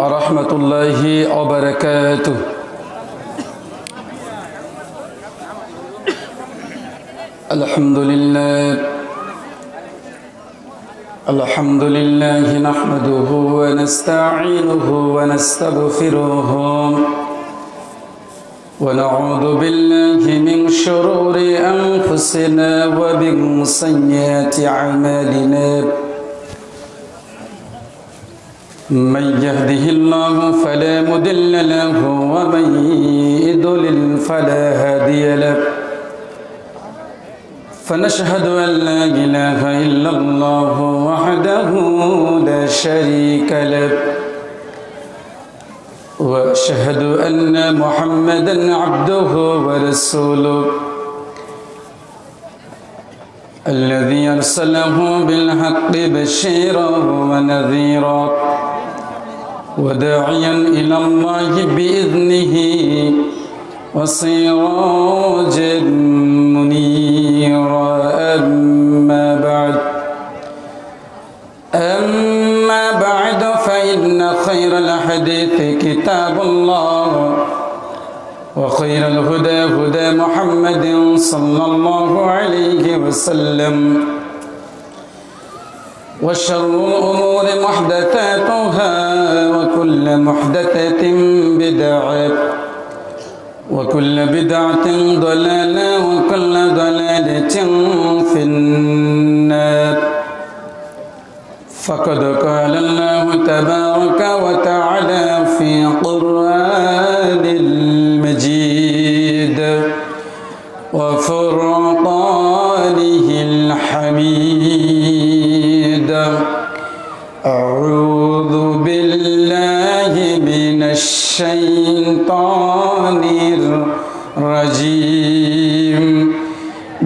ورحمة الله وبركاته. الحمد لله نحمده ونستعينه ونستغفره ونعوذ بالله من شرور أنفسنا ومن سيئات أعمالنا. من يهده الله فلا مضل له ومن يضلل فلا هادي له. فنشهد أن لا إله إلا الله وحده لا شريك له وأشهد أن محمدا عبده ورسوله الذي أرسله بالحق بشيرا ونذيرا وداعيا إلى الله بإذنه وسراجا منيرا. أما بعد فإن خير الحديث كتاب الله وخير الهدى هدى محمد صلى الله عليه وسلم وشر الأمور محدثاتها وكل محدثة بدعة وكل بدعة ضلالة وكل ضلالة في النار. فقد قال الله تبارك وتعالى في قرآن المجيد وفرقانه الحميد: أعوذ بالله من الشيطان الرجيم.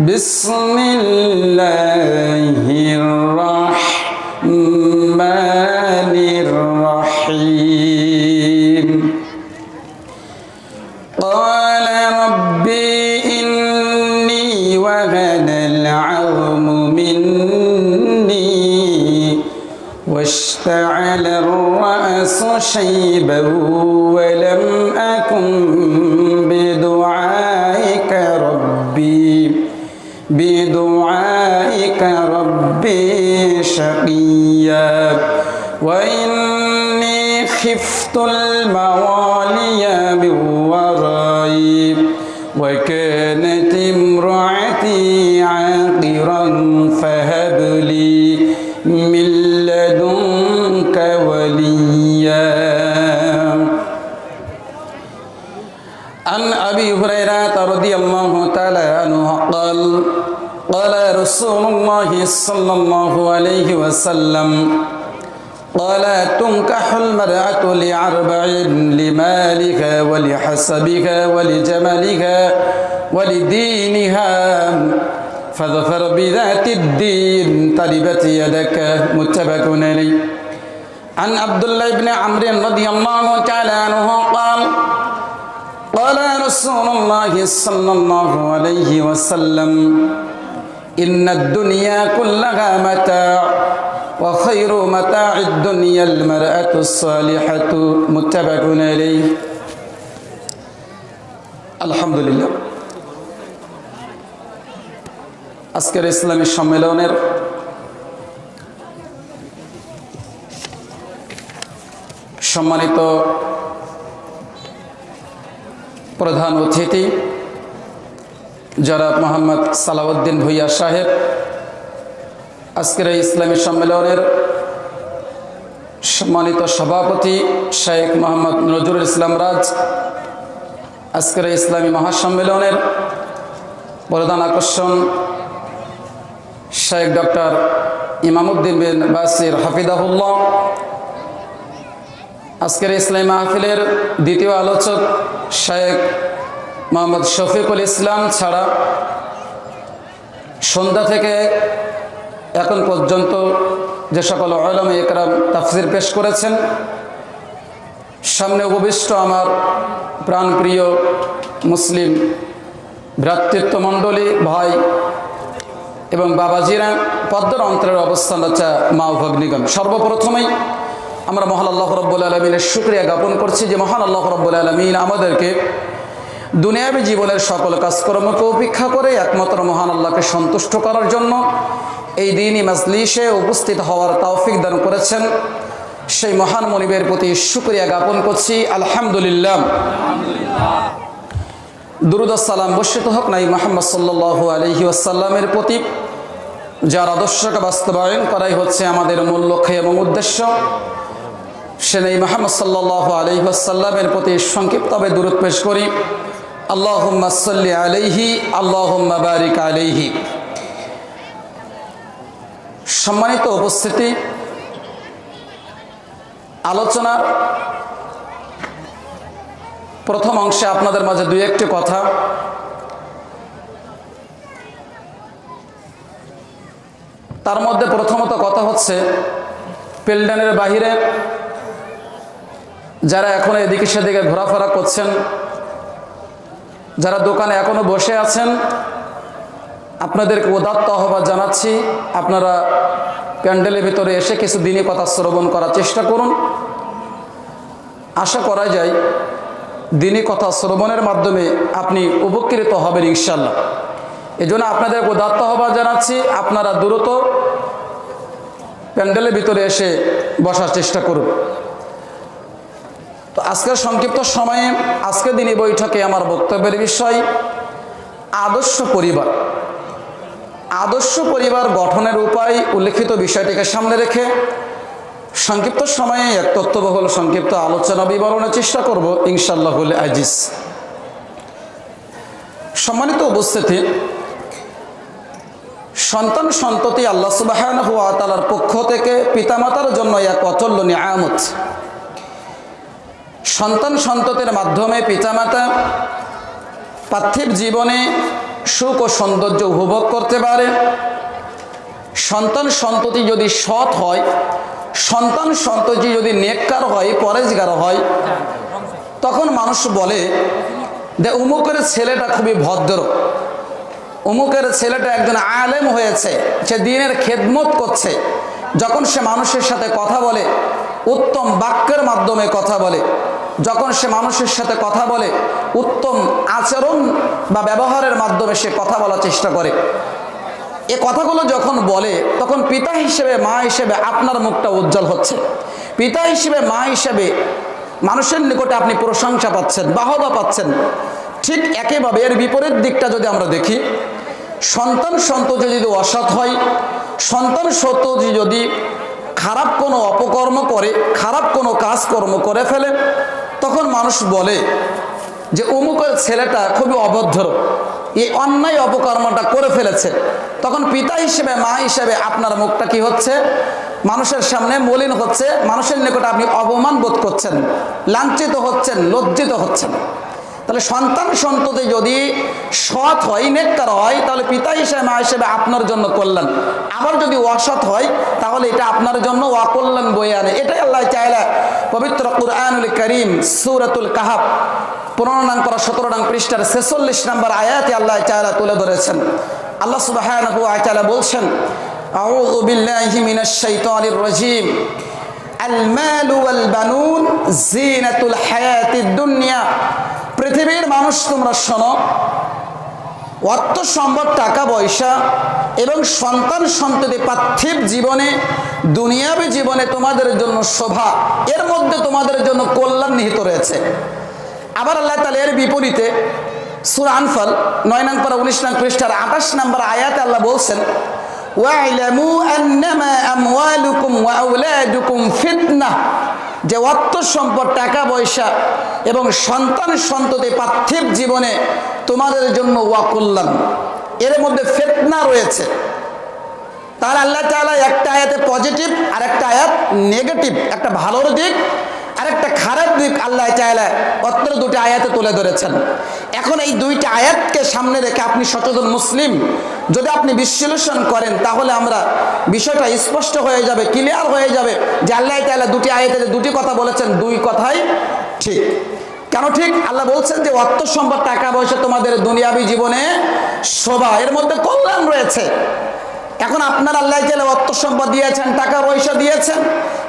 بسم الله الرحمن الرحيم. قال ربي إني وهن العظم مني واشتعل الرأس شيبا ولم أكن بدعائك ربي شقيا وإني خفت الموالي من ورائي وكانت امرأتي عاقرا فهب لي من لدنك وليا. عن أبي هريرة رضي الله تعالى عنه قال: قال رسول الله صلى الله عليه وسلم: قال تنكح المرأة لأربع: لمالها ولحسبها ولجمالها ولدينها فاظفر بذات الدين تربت يدك. متفق عليه. عن عبد الله بن عمرو رضي الله تعالى عنه قال: قال رسول الله صلى الله عليه وسلم: إن الدنيا كلها متاع وخير متاع الدنيا المرأة الصالحة. متفق عليه. الحمد لله. আজকের ইসলামী সম্মেলনের সম্মানিত প্রধান অতিথি জনাব মোহাম্মদ সালাউদ্দিন ভূঁইয়া সাহেব, আজকের এই ইসলামী সম্মেলনের সম্মানিত সভাপতি শেখ মোহাম্মদ নজরুল ইসলাম রাজ, আজকের এই ইসলামী মহাসম্মেলনের প্রধান আকর্ষণ শেখ ডক্টর ইমামউদ্দিন বিন বাসির হাফিজাহুল্লাহ, আজকের ইসলামী মাহফিলের দ্বিতীয় আলোচক শেখ মোহাম্মদ শফিকুল ইসলাম ছাড়া সন্ধ্যা থেকে এখন পর্যন্ত যে সকল উলামা ইকরাম তাফসির পেশ করেছেন, সামনে উপবিষ্ট আমার প্রাণপ্রিয় মুসলিম ভ্রাতৃত্ব মণ্ডলী, ভাই এবং বাবাজিরা, পদ্মার অন্তরের অবস্থান হচ্ছে মা ও ভগ্নিগণ। সর্বপ্রথমেই আমরা মহান আল্লাহ রাব্বুল আলামিনের শুকরিয়া জ্ঞাপন করছি যে মহান আল্লাহ রাব্বুল আলামিন আমাদেরকে দুনিয়াবী জীবনের সকল কাজকর্মকে উপেক্ষা করে একমাত্র মহান আল্লাহকে সন্তুষ্ট করার জন্য এই দিনই মাজলিসে উপস্থিত হওয়ার তৌফিক দান করেছেন। সেই মহান মনিবের প্রতি শুকরিয়া জ্ঞাপন করছি, আলহামদুলিল্লাহ। দুরূদ ও সালাম বর্ষিত হোক নবী মুহাম্মদ সাল্লাল্লাহু আলাইহি ওয়াসাল্লামের প্রতি, যার আদর্শকে বাস্তবায়ন করাই হচ্ছে আমাদের মূল লক্ষ্য এবং উদ্দেশ্য। সে নবী মুহাম্মদ সাল্লাল্লাহু আলাইহি ওয়াসাল্লামের প্রতি সংক্ষিপ্তভাবে দুরূদ পেশ করি। আল্লাহুম্মা সাল্লি আলাইহি, আল্লাহুম্মা বারিক আলাইহি। সম্মানিত উপস্থিতি, আলোচনার প্রথম অংশে আপনাদের মাঝে দুই একটি কথা। তার মধ্যে প্রথমত কথা হচ্ছে পেলডানের বাহিরে যারা এখন এদিকে সেদিকে ঘোরাফেরা করছেন, যারা দোকানে এখনো বসে আছেন, আপনাদেরকে উদাত্ত আহ্বান জানাচ্ছি, আপনারা প্যান্ডেলের ভিতরে এসে কিছু দিনী কথা শ্রবণ করার চেষ্টা করুন। আশা করা যায় দিনী কথা শ্রবণের মাধ্যমে আপনি উপকৃত হবেন ইনশাআল্লাহ। এজন্য আপনাদের উদাত্ত আহ্বান জানাচ্ছি, আপনারা দ্রুত প্যান্ডেলের ভিতরে এসে বসার চেষ্টা করুন। তো আজকের সংক্ষিপ্ত সময়ে আজকের দিনই বৈঠকে আমার বক্তব্যের বিষয় আদর্শ পরিবার। আদর্শ পরিবার গঠনের উপায় উল্লেখিত বিষয়টিকে সামনে রেখে সংক্ষিপ্ত সময়ে এক তথ্যবহুল সংক্ষিপ্ত আলোচনা বিবরণের চেষ্টা করব ইনশাআল্লাহুল আজিজ। সম্মানিত উপস্থিতি, সন্তান সন্ততি আল্লাহ সুবহানাহু ওয়া তাআলার পক্ষ থেকে পিতামাতার জন্য এক অতুল্য নিয়ামত। সন্তান সন্ততির মাধ্যমে পিতামাতা পার্থিব জীবনে সুখ ও সৌন্দর্য উপভোগ করতে পারে। সন্তান সন্ততি যদি সৎ হয়, সন্তান সন্ততি যদি নেককার হয়, পরেজগার হয়, তখন মানুষ বলে যে অমুকের ছেলেটা খুবই ভদ্র, অমুকের ছেলেটা একজন আলেম হয়েছে, সে দ্বীনের খেদমত করছে। যখন সে মানুষের সাথে কথা বলে উত্তম বাক্যের মাধ্যমে কথা বলে, যখন সে মানুষের সাথে কথা বলে উত্তম আচরণ বা ব্যবহারের মাধ্যমে সে কথা বলার চেষ্টা করে। এ কথাগুলো যখন বলে তখন পিতা হিসেবে মা হিসেবে আপনার মুখটা উজ্জ্বল হচ্ছে। পিতা হিসেবে মা হিসেবে মানুষের নিকটে আপনি প্রশংসা পাচ্ছেন, বাহবা পাচ্ছেন। ঠিক একইভাবে এর বিপরীত দিকটা যদি আমরা দেখি, সন্তান সন্ততি যদি অসৎ হয়, সন্তান সন্ততি যদি খারাপ কোনো অপকর্ম করে, খারাপ কোনো কাজকর্ম করে ফেলে, তখন মানুষ বলে যে অমুকের ছেলেটা খুবই অভদ্র, এই অন্যায় অপকর্মটা করে ফেলেছে। তখন পিতা হিসেবে মা হিসেবে আপনার মুখটা কি হচ্ছে? মানুষের সামনে মলিন হচ্ছে, মানুষের নিকটে আপনি অপমান বোধ করছেন, লাঞ্ছিত হচ্ছেন, লজ্জিত হচ্ছেন। তাহলে সন্তান সন্ততি যদি সৎ হয়, নেককার হয়, তাহলে পিতা হিসেবে মা হিসেবে আপনার জন্য কল্যাণ। আবার যদি অসৎ হয় তাহলে এটা আপনার জন্য অকল্যাণ বয়ে আনে। এটাই আল্লাহ তাআলা পবিত্র কুরআনুল কারীম সূরাতুল কাহাফ 15 নং পারা 17 নং পৃষ্ঠার 46 নম্বর আয়াতে আল্লাহ তাআলা তুলে ধরেছেন। আল্লাহ সুবহানাহু ওয়া তাআলা বলছেন, আউযু বিল্লাহি মিনাশ শাইতানির রাজীম, আল মালু ওয়াল বানুন জিনাতুল হায়াতিদ দুনিয়া। পৃথিবীর মানুষ তোমরা শোনো, অর্থ সম্পদ, টাকা পয়সা এবং সন্তান সন্ততি পার্থিব জীবনে, দুনিয়াবী জীবনে তোমাদের জন্য শোভা, এর মধ্যে তোমাদের জন্য কল্যাণ নিহিত রয়েছে। আবার আল্লাহ তাআলা এর বিপরীতে সূরা আনফাল 9 নং পারা 19 নং পৃষ্ঠার 28 নম্বর আয়াতে আল্লাহ বলছেন, ওয়া'লামু আন্নামা আমওয়ালুকুম ওয়া আওলাদুকুম ফিতনাহ। যে অর্থ সম্পদ, টাকা পয়সা এবং সন্তান সন্ততি পার্থিব জীবনে তোমাদের জন্য ওয়াকল্যাণ, এর মধ্যে ফিতনা রয়েছে। তাহলে আল্লাহ তাআলা একটা আয়াতে পজিটিভ আর একটা আয়াত নেগেটিভ, একটা ভালোর দিক আর একটা খারাপ দিক আল্লাহ তাআলা অত্র দুটি আয়াতে তুলে ধরেছেন। এখন এই দুইটা আয়াতকে সামনে রেখে আপনি সচেতন মুসলিম যদি আপনি বিশ্লেষণ করেন, তাহলে আমরা বিষয়টা স্পষ্ট হয়ে যাবে, ক্লিয়ার হয়ে যাবে যে আল্লাহ তাআলা দুটি আয়াতে দুটি কথা বলেছেন, দুই কথাই ঠিক। কেন ঠিক? আল্লাহ বলছেন যে অর্থ সম্পদ, টাকা পয়সা তোমাদের দুনিয়াবী জীবনে শোভা, এর মধ্যে কল্যাণ রয়েছে। এখন আপনার আল্লাহ তাআলা অর্থ সম্পদ দিয়েছেন, টাকা পয়সা দিয়েছেন,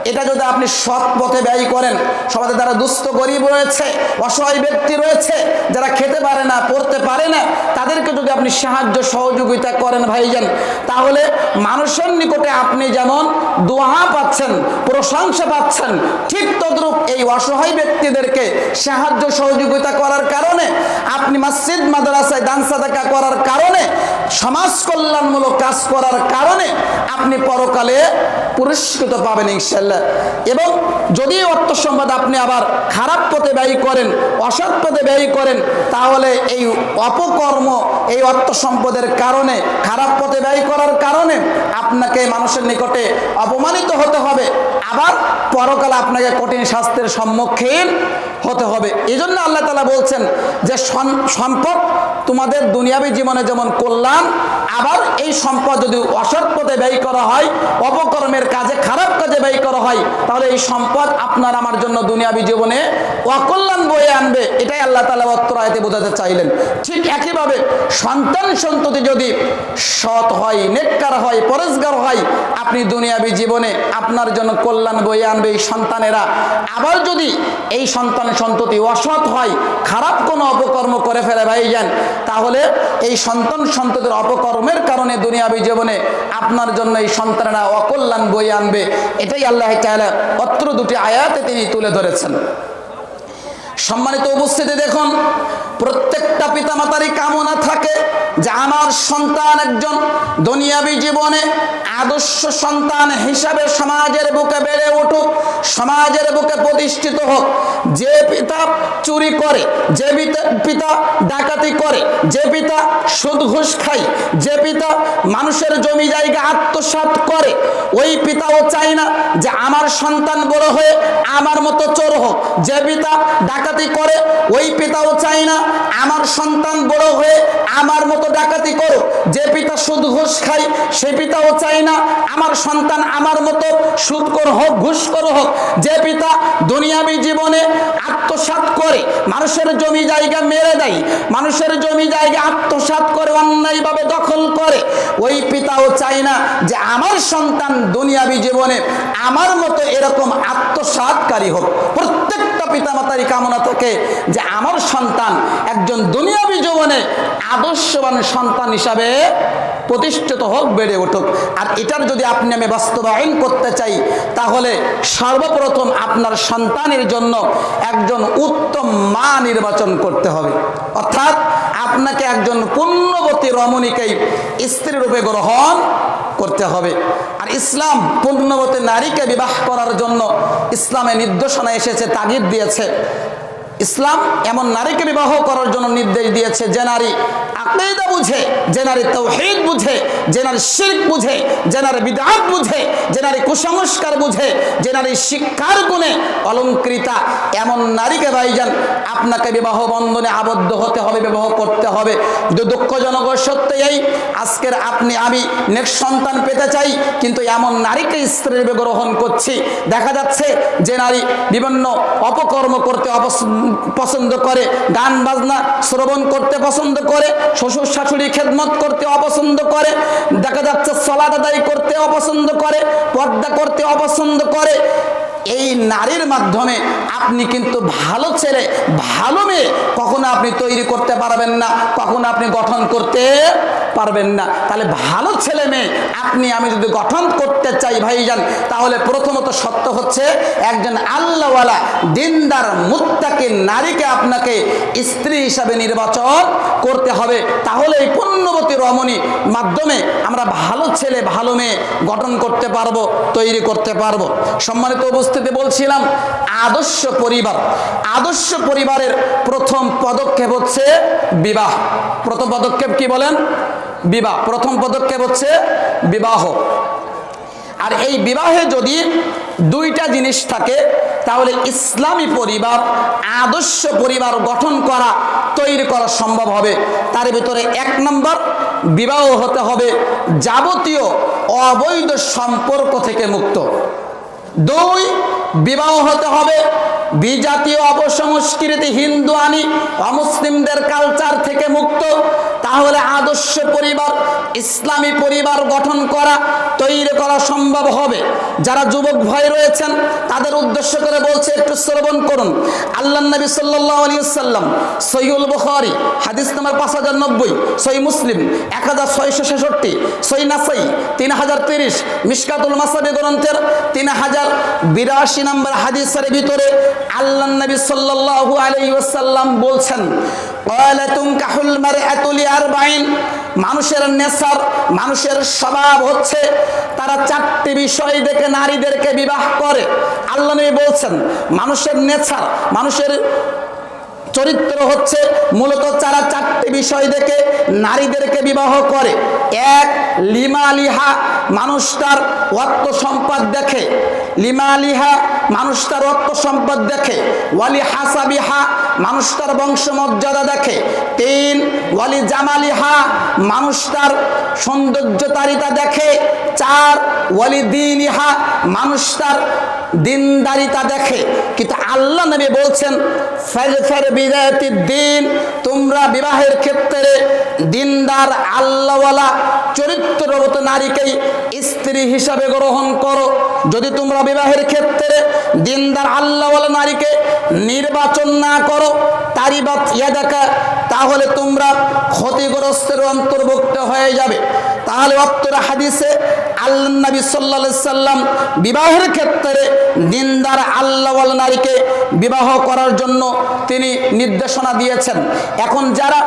এটা যদি আপনি সৎ পথে ব্যয় করেন, সমাজে যারা দুস্থ গরিব রয়েছে, অসহায় ব্যক্তি রয়েছে, যারা খেতে পারে না, পড়তে পারে না, তাদেরকে যদি আপনি সাহায্য সহযোগিতা করেন ভাইজান, তাহলে মানুষের নিকটে আপনি যেমন দোয়া পাচ্ছেন, প্রশংসা পাচ্ছেন, ঠিক তদ্রূপ এই অসহায় ব্যক্তিদেরকে সাহায্য সহযোগিতা করার কারণে, আপনি মসজিদ মাদ্রাসায় দান সাদাকা করার কারণে, সমাজ কল্যাণমূলক কাজ করার কারণে আপনি পরকালে পুরস্কৃত পাবেন ইনশাআল্লাহ। এবং যদি অর্থ সম্পদ আপনি আবার খারাপ পথে ব্যয় করেন, অসৎ পথে ব্যয় করেন, তাহলে এই অপকর্ম, এই অর্থ সম্পদের কারণে, খারাপ পথে ব্যয় করার কারণে আপনাকে মানুষের নিকটে অপমানিত হতে হবে, আবার পরকালে আপনাকে কঠিন শাস্তির সম্মুখীন হতে হবে। এই জন্য আল্লাহ তাআলা বলছেন যে সম্পদ তোমাদের দুনিয়াবী জীবনে যেমন কল্যাণ, আবার এই সম্পদ যদি অসৎ পথে ব্যয় করা হয়, অপকর্মের কাজে, খারাপ কাজে ব্যয় করা হয়, তাহলে এই সম্পদ আপনার আমার জন্য দুনিয়াবী জীবনে অকল্যাণ বয়ে আনবে। এটাই আল্লাহ তাআলা অত্র আয়াতে বোঝাতে চাইলেন। ঠিক একইভাবে সন্তান সন্ততি যদি সৎ হয়, নেককার হয়, পরেজগার হয়, আপনি দুনিয়াবী জীবনে আপনার জন্য কল্যাণ বয়ে আনবে এই সন্তানেরা। আবার যদি এই সন্তান সন্ততি অসৎ হয়, খারাপ কোনো অপকর্ম করে ফেলে ভাইজান, তাহলে এই সন্তান সন্ততির অপকর্মের কারণে দুনিয়াবী জীবনে আপনার জন্য এই সন্তানেরা অকল্যাণ বয়ে আনবে। এটাই আল্লাহ তাআলা অত্র দুটি আয়াতে তিনি তুলে ধরেছেন। সম্মানিত উপস্থিতি, দেখুন, প্রত্যেকটা পিতামাতারই কামনা থাকে যে আমার সন্তান একজন দুনিয়াবী জীবনে আদর্শ সন্তান হিসাবে সমাজের বুকে বেড়ে উঠুক, সমাজের বুকে প্রতিষ্ঠিত হোক। যে পিতা চুরি করে, যে পিতা ডাকাতি করে, যে পিতা সুদ ঘুষ খায়, যে পিতা মানুষের জমি জায়গা আত্মসাৎ করে, ওই পিতাও চায় না যে আমার সন্তান বড় হয়ে আমার মতো চোর হোক। যে পিতা ডাকাতি করে, ওই পিতাও চায় না আমার সন্তান বড় হয়ে আমার মতো ডাকাতি করুক। যে পিতা সুদ ঘুষ খায়, সে পিতাও চায় না আমার সন্তান আমার মতো সুদখোর হোক, ঘুষখোর হোক। যে পিতা দুনিয়াবী জীবনে আত্মসাৎ করে, মানুষের জমি জায়গা মেরে দেয়, মানুষের জমি জায়গা আত্মসাৎ করে, অন্যায়ভাবে দখল করে, ওই পিতাও চায় না যে আমার সন্তান দুনিয়াবী জীবনে আমার মতো এরকম আত্মসাৎকারী হোক। প্রত্যেকটা পিতামাতারই কামনা থাকে যে আমার সন্তান একজন দুনিয়াবী জীবনে আদর্শবান সন্তান হিসাবে প্রতিষ্ঠিত হোক, বেড়ে উঠুক। আর এটার যদি আপনি আমি বাস্তবায়ন করতে চাই, তাহলে সর্বপ্রথম আপনার সন্তানের জন্য একজন উত্তম মা নির্বাচন করতে হবে। অর্থাৎ আপনাকে একজন পুণ্যবতী রমণীকেই স্ত্রী রূপে গ্রহণ করতে হবে। আর ইসলাম পুণ্যবতী নারীকে বিবাহ করার জন্য ইসলামে নির্দেশনা এসেছে, তাগিদ দিয়েছে। ইসলাম এমন নারীকে বিবাহ করার জন্য নির্দেশ দিয়েছে যে নারী আকীদা বুঝে, যে নারী তাওহীদ বুঝে, যে নারী শিরক বুঝে, যে নারী বিদআত বুঝে, যে নারী কুসংস্কার বুঝে, যে নারী শিক্ষার গুণে অলংকৃতা, এমন নারীকে ভাইজান আপনাকে বিবাহ বন্ধনে আবদ্ধ হতে হবে, বিবাহ করতে হবে। দুঃখজনক সত্য এই, আজকের আপনি আমি নেক্সট সন্তান পেতে চাই, কিন্তু এমন নারীকে স্ত্রী রূপে গ্রহণ করছি। দেখা যাচ্ছে যে নারী বিভিন্ন অপকর্ম করতে পছন্দ করে, গান বাজনা শ্রবণ করতে পছন্দ করে, শ্বশুর শাশুড়ি খেদমত করতে অপছন্দ করে, দেখা যাচ্ছে সালাত আদায় করতে অপছন্দ করে, পর্দা করতে অপছন্দ করে। এই নারীর মাধ্যমে আপনি কিন্তু ভালো ছেলে, ভালো মেয়ে কখনো আপনি তৈরি করতে পারবেন না, কখনো আপনি গঠন করতে পারবেন না। তাহলে ভালো ছেলে মেয়ে আপনি আমি যদি গঠন করতে চাই ভাইজান, তাহলে প্রথমত সত্য হচ্ছে একজন আল্লাহওয়ালা দিনদার মুত্তাকি নারীকে আপনাকে স্ত্রী হিসাবে নির্বাচন করতে হবে। তাহলে এই পুণ্যবতী রমণী মাধ্যমে আমরা ভালো ছেলে, ভালো মেয়ে গঠন করতে পারবো, তৈরি করতে পারবো। সম্মানিত উপস্থিতি, বলছিলাম আদর্শ পরিবার। আদর্শ পরিবারের প্রথম পদক্ষেপ হচ্ছে বিবাহ। প্রথম পদক্ষেপ কি বলেন? বিবাহ। প্রথম পদক্ষেপ হচ্ছে বিবাহ। আর এই বিবাহে যদি দুইটা জিনিস থাকে, তাহলে ইসলামী পরিবার, আদর্শ পরিবার গঠন করা, তৈরি করা সম্ভব হবে। তার ভিতরে এক নম্বর, বিবাহ হতে হবে যাবতীয় অবৈধ সম্পর্ক থেকে মুক্ত। দুই, বিবাহ হতে হবে বিজাতীয় অপসংস্কৃতি হিন্দুয়ানি অমুসলিমদের কালচার থেকে মুক্ত, তাহলে আদর্শ পরিবার, ইসলামী পরিবার গঠন করা, তৈরি করা সম্ভব হবে। যারা যুবক ভাই রয়েছেন তাদের উদ্দেশ্য করে বলছে, একটু শ্রবণ করুন। আল্লাহ নবী সাল্লাল্লাহু আলাইহি ওয়াসাল্লাম সহিহুল বুখারী হাদিস নম্বর 5090, সহিহ মুসলিম 1666, সহিহ নাসাই 3030, মিশকাতুল মাসাবি গ্রন্থের 3082 নম্বর হাদিসের ভিতরে আল্লাহ নবী সাল্লাল্লাহু আলাইহি ওয়াসাল্লাম বলছেন, ক্বালা তুনকাহুল মারআতু লিআরবাইন, মানুষের নেচার, মানুষের স্বভাব হচ্ছে তারা 4টি বিষয় দেখে নারীদেরকে বিবাহ করে। আল্লাহ নবী বলছেন মানুষের নেচার, মানুষের চরিত্র হচ্ছে মূলত তারা 4টি বিষয় দেখে নারীদেরকে বিবাহ করে। এক, লিমালিহা, মানুষ তার অর্থ সম্পদ দেখে। লিমালিহা, মানুষ তার অর্থ সম্পদ দেখে। ওয়ালি হাসাবিহা, মানুষ তার বংশমর্যাদা দেখে। 3, ওয়ালি জামালিহা, মানুষ তার সৌন্দর্যতারিতা দেখে। 4, ওয়ালি দীনিহা, মানুষ তার দিনদারিতা দেখে। কিন্তু আল্লাহ নবী বলছেন ফাজফার বিযাতিদ দ্বীন, তোমরা বিবাহের ক্ষেত্রে দিনদার আল্লাহওয়ালা চরিত্রবত নারীকেই স্ত্রী হিসাবে গ্রহণ করো। যদি তোমরা বিবাহের ক্ষেত্রে দিনদার আল্লাহওয়ালা নারীকে নির্বাচন না করো, তারিবাত ইয়াদাকা, তাহলে তোমরা ক্ষতিগ্রস্তের অন্তর্ভুক্ত হয়ে যাবে। তাহলে অত্তর হাদিসে আল্লাহ নবী সাল্লাল্লাহু আলাইহি সাল্লাম বিবাহের ক্ষেত্রে দিনদার আল্লাহওয়ালা নারীকে বিবাহ করার জন্য তিনি নির্দেশনা দিয়েছেন। এখন যারা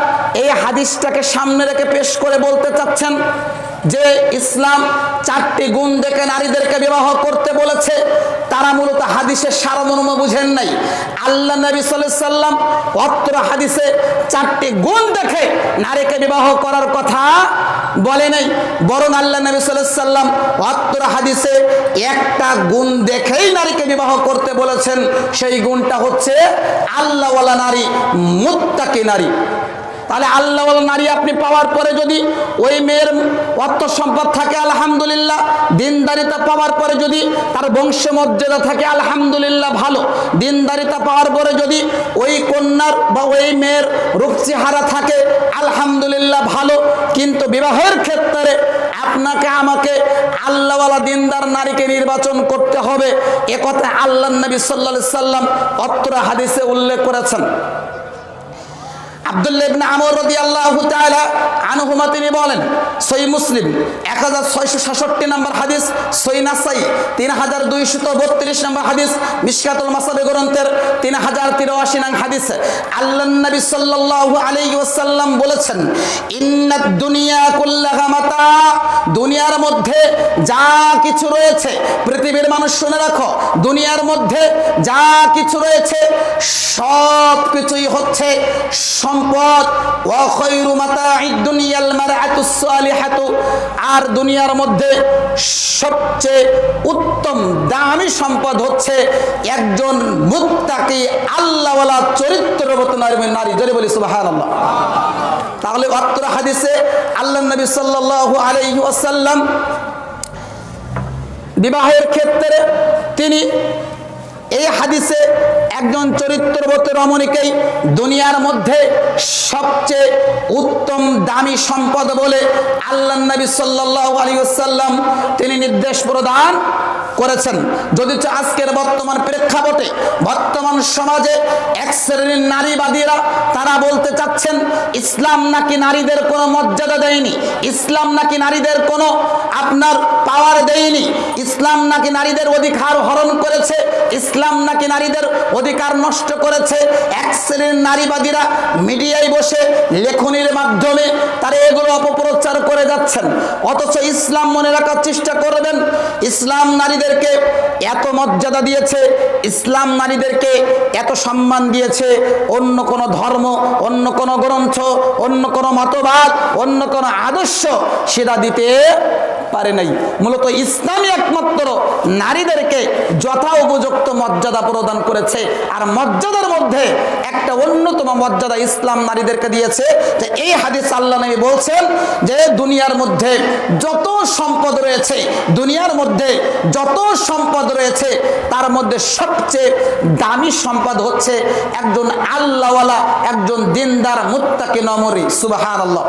এই হাদিসটাকে সামনে রেখে পেশ করে বলতে চাচ্ছেন যে ইসলাম 4টি গুণ দেখে নারীদেরকে বিবাহ করতে বলেছে, তারা মূলত হাদিসের সারমর্ম বুঝেন নাই। আল্লাহ নবী সাল্লাল্লাহু আলাইহি সাল্লাম অত্র হাদিসে 4টি গুণ দেখে নারীকে বিবাহ করার কথা বলে নাই, বরং আল্লাহ নবী সাল্লাল্লাহু আলাইহি সাল্লাম অত্র হাদিসে একটা গুণ দেখেই নারীকে বিবাহ করতে বলেছেন। সেই গুণটা হচ্ছে আল্লাহওয়ালা নারী, মুত্তাকি নারী। তাহলে আল্লাহওয়ালা নারী আপনি পাওয়ার পরে যদি ওই মেয়ের অর্থ সম্পদ থাকে আলহামদুলিল্লাহ, দিনদারিতা পাওয়ার পরে যদি তার বংশমর্যাদা থাকে আলহামদুলিল্লাহ ভালো, দিনদারিতা পাওয়ার পরে যদি ওই কন্যার বা ওই মেয়ের রূপ চেহারা থাকে আলহামদুলিল্লাহ ভালো। কিন্তু বিবাহের ক্ষেত্রে আপনাকে আমাকে আল্লাহওয়ালা দিনদার নারীকে নির্বাচন করতে হবে, এ কথা আল্লাহ নবী সাল্লাল্লাহু আলাইহি সাল্লাম অত্র হাদিসে উল্লেখ করেছেন। আব্দুল্লাহ ইবনে আমর রাদিয়াল্লাহু তাআলা আনহুমা তিনি বলেন, সহিহ মুসলিম 1666 নম্বর হাদিস, সহিহ নাসাই 3232 নম্বর হাদিস, মিশকাতুল মাসাবি গ্রন্থের 3083 নং হাদিস, আল্লাহ নবী সাল্লাল্লাহু আলাইহি ওয়াসাল্লাম বলেছেন, ইন্নাদ দুনিয়া কুল্লাহা মাতা, দুনিয়ার মধ্যে যা কিছু রয়েছে, পৃথিবীর মানুষ শুনে রাখো, দুনিয়ার মধ্যে যা কিছু রয়েছে সব কিছুই হচ্ছে সম্পদ। ওয়া খায়রু মাতাঈদ দুনিয়াল মারআতুস সালিহাতু, আর দুনিয়ার মধ্যে সবচেয়ে উত্তম দামি সম্পদ হচ্ছে একজন মুত্তাকি আল্লাহওয়ালা চরিত্রবত নারী। জোরে বলি সুবহানাল্লাহ। তাহলে অত্র হাদিসে আল্লাহ নবী সাল্লাল্লাহু আলাইহি ওয়াসাল্লাম বিবাহের ক্ষেত্রে তিনি এই হাদিসে একজন চরিত্রবত রমণীকেই দুনিয়ার মধ্যে সবচেয়ে উত্তম দামি সম্পদ বলে আল্লাহ নবী সাল্লাল্লাহু আলাইহি ওয়াসাল্লাম তিনি নির্দেশ প্রদান করেছেন। যদি আজকের বর্তমান প্রেক্ষাপটে বর্তমান সমাজে এক শ্রেণীর নারীবাদীরা তারা বলতে চাচ্ছেন ইসলাম নাকি নারীদের কোনো মর্যাদা দেয়নি, ইসলাম নাকি নারীদের কোনো আপনার পাওয়ার দেয়নি, ইসলাম নাকি নারীদের অধিকার হরণ করেছে, ইসলাম নাকি নারীদের অধিকার নষ্ট করেছে। এক শ্রেণীর নারীবাদীরা মিডিয়ায় বসে লেখনীর মাধ্যমে তারা এগুলো অপপ্রচার করে যাচ্ছেন। অথচ ইসলাম মনে রাখার চেষ্টা করবেন, ইসলাম নারীদেরকে এত মর্যাদা দিয়েছে, ইসলাম নারীদেরকে এত সম্মান দিয়েছে, অন্য কোনো ধর্ম, অন্য কোনো গ্রন্থ, অন্য কোনো মতবাদ, অন্য কোনো আদর্শ সেটা দিতে পারে নাই। মূলত ইসলামই একমাত্র নারীদেরকে যথা উপযুক্ত মর্যাদা প্রদান করেছে। আর মর্যাদার মধ্যে একটা অন্যতম মর্যাদা ইসলাম নারীদেরকে দিয়েছে। যে এই হাদিস আল্লাহ নবী বলছেন যে দুনিয়ার মধ্যে যত সম্পদ রয়েছে, দুনিয়ার মধ্যে যত সম্পদ রয়েছে তার মধ্যে সবচেয়ে দামি সম্পদ হচ্ছে একজন আল্লাহওয়ালা, একজন দিনদার মুত্তাকি নমরী। সুবহানাল্লাহ।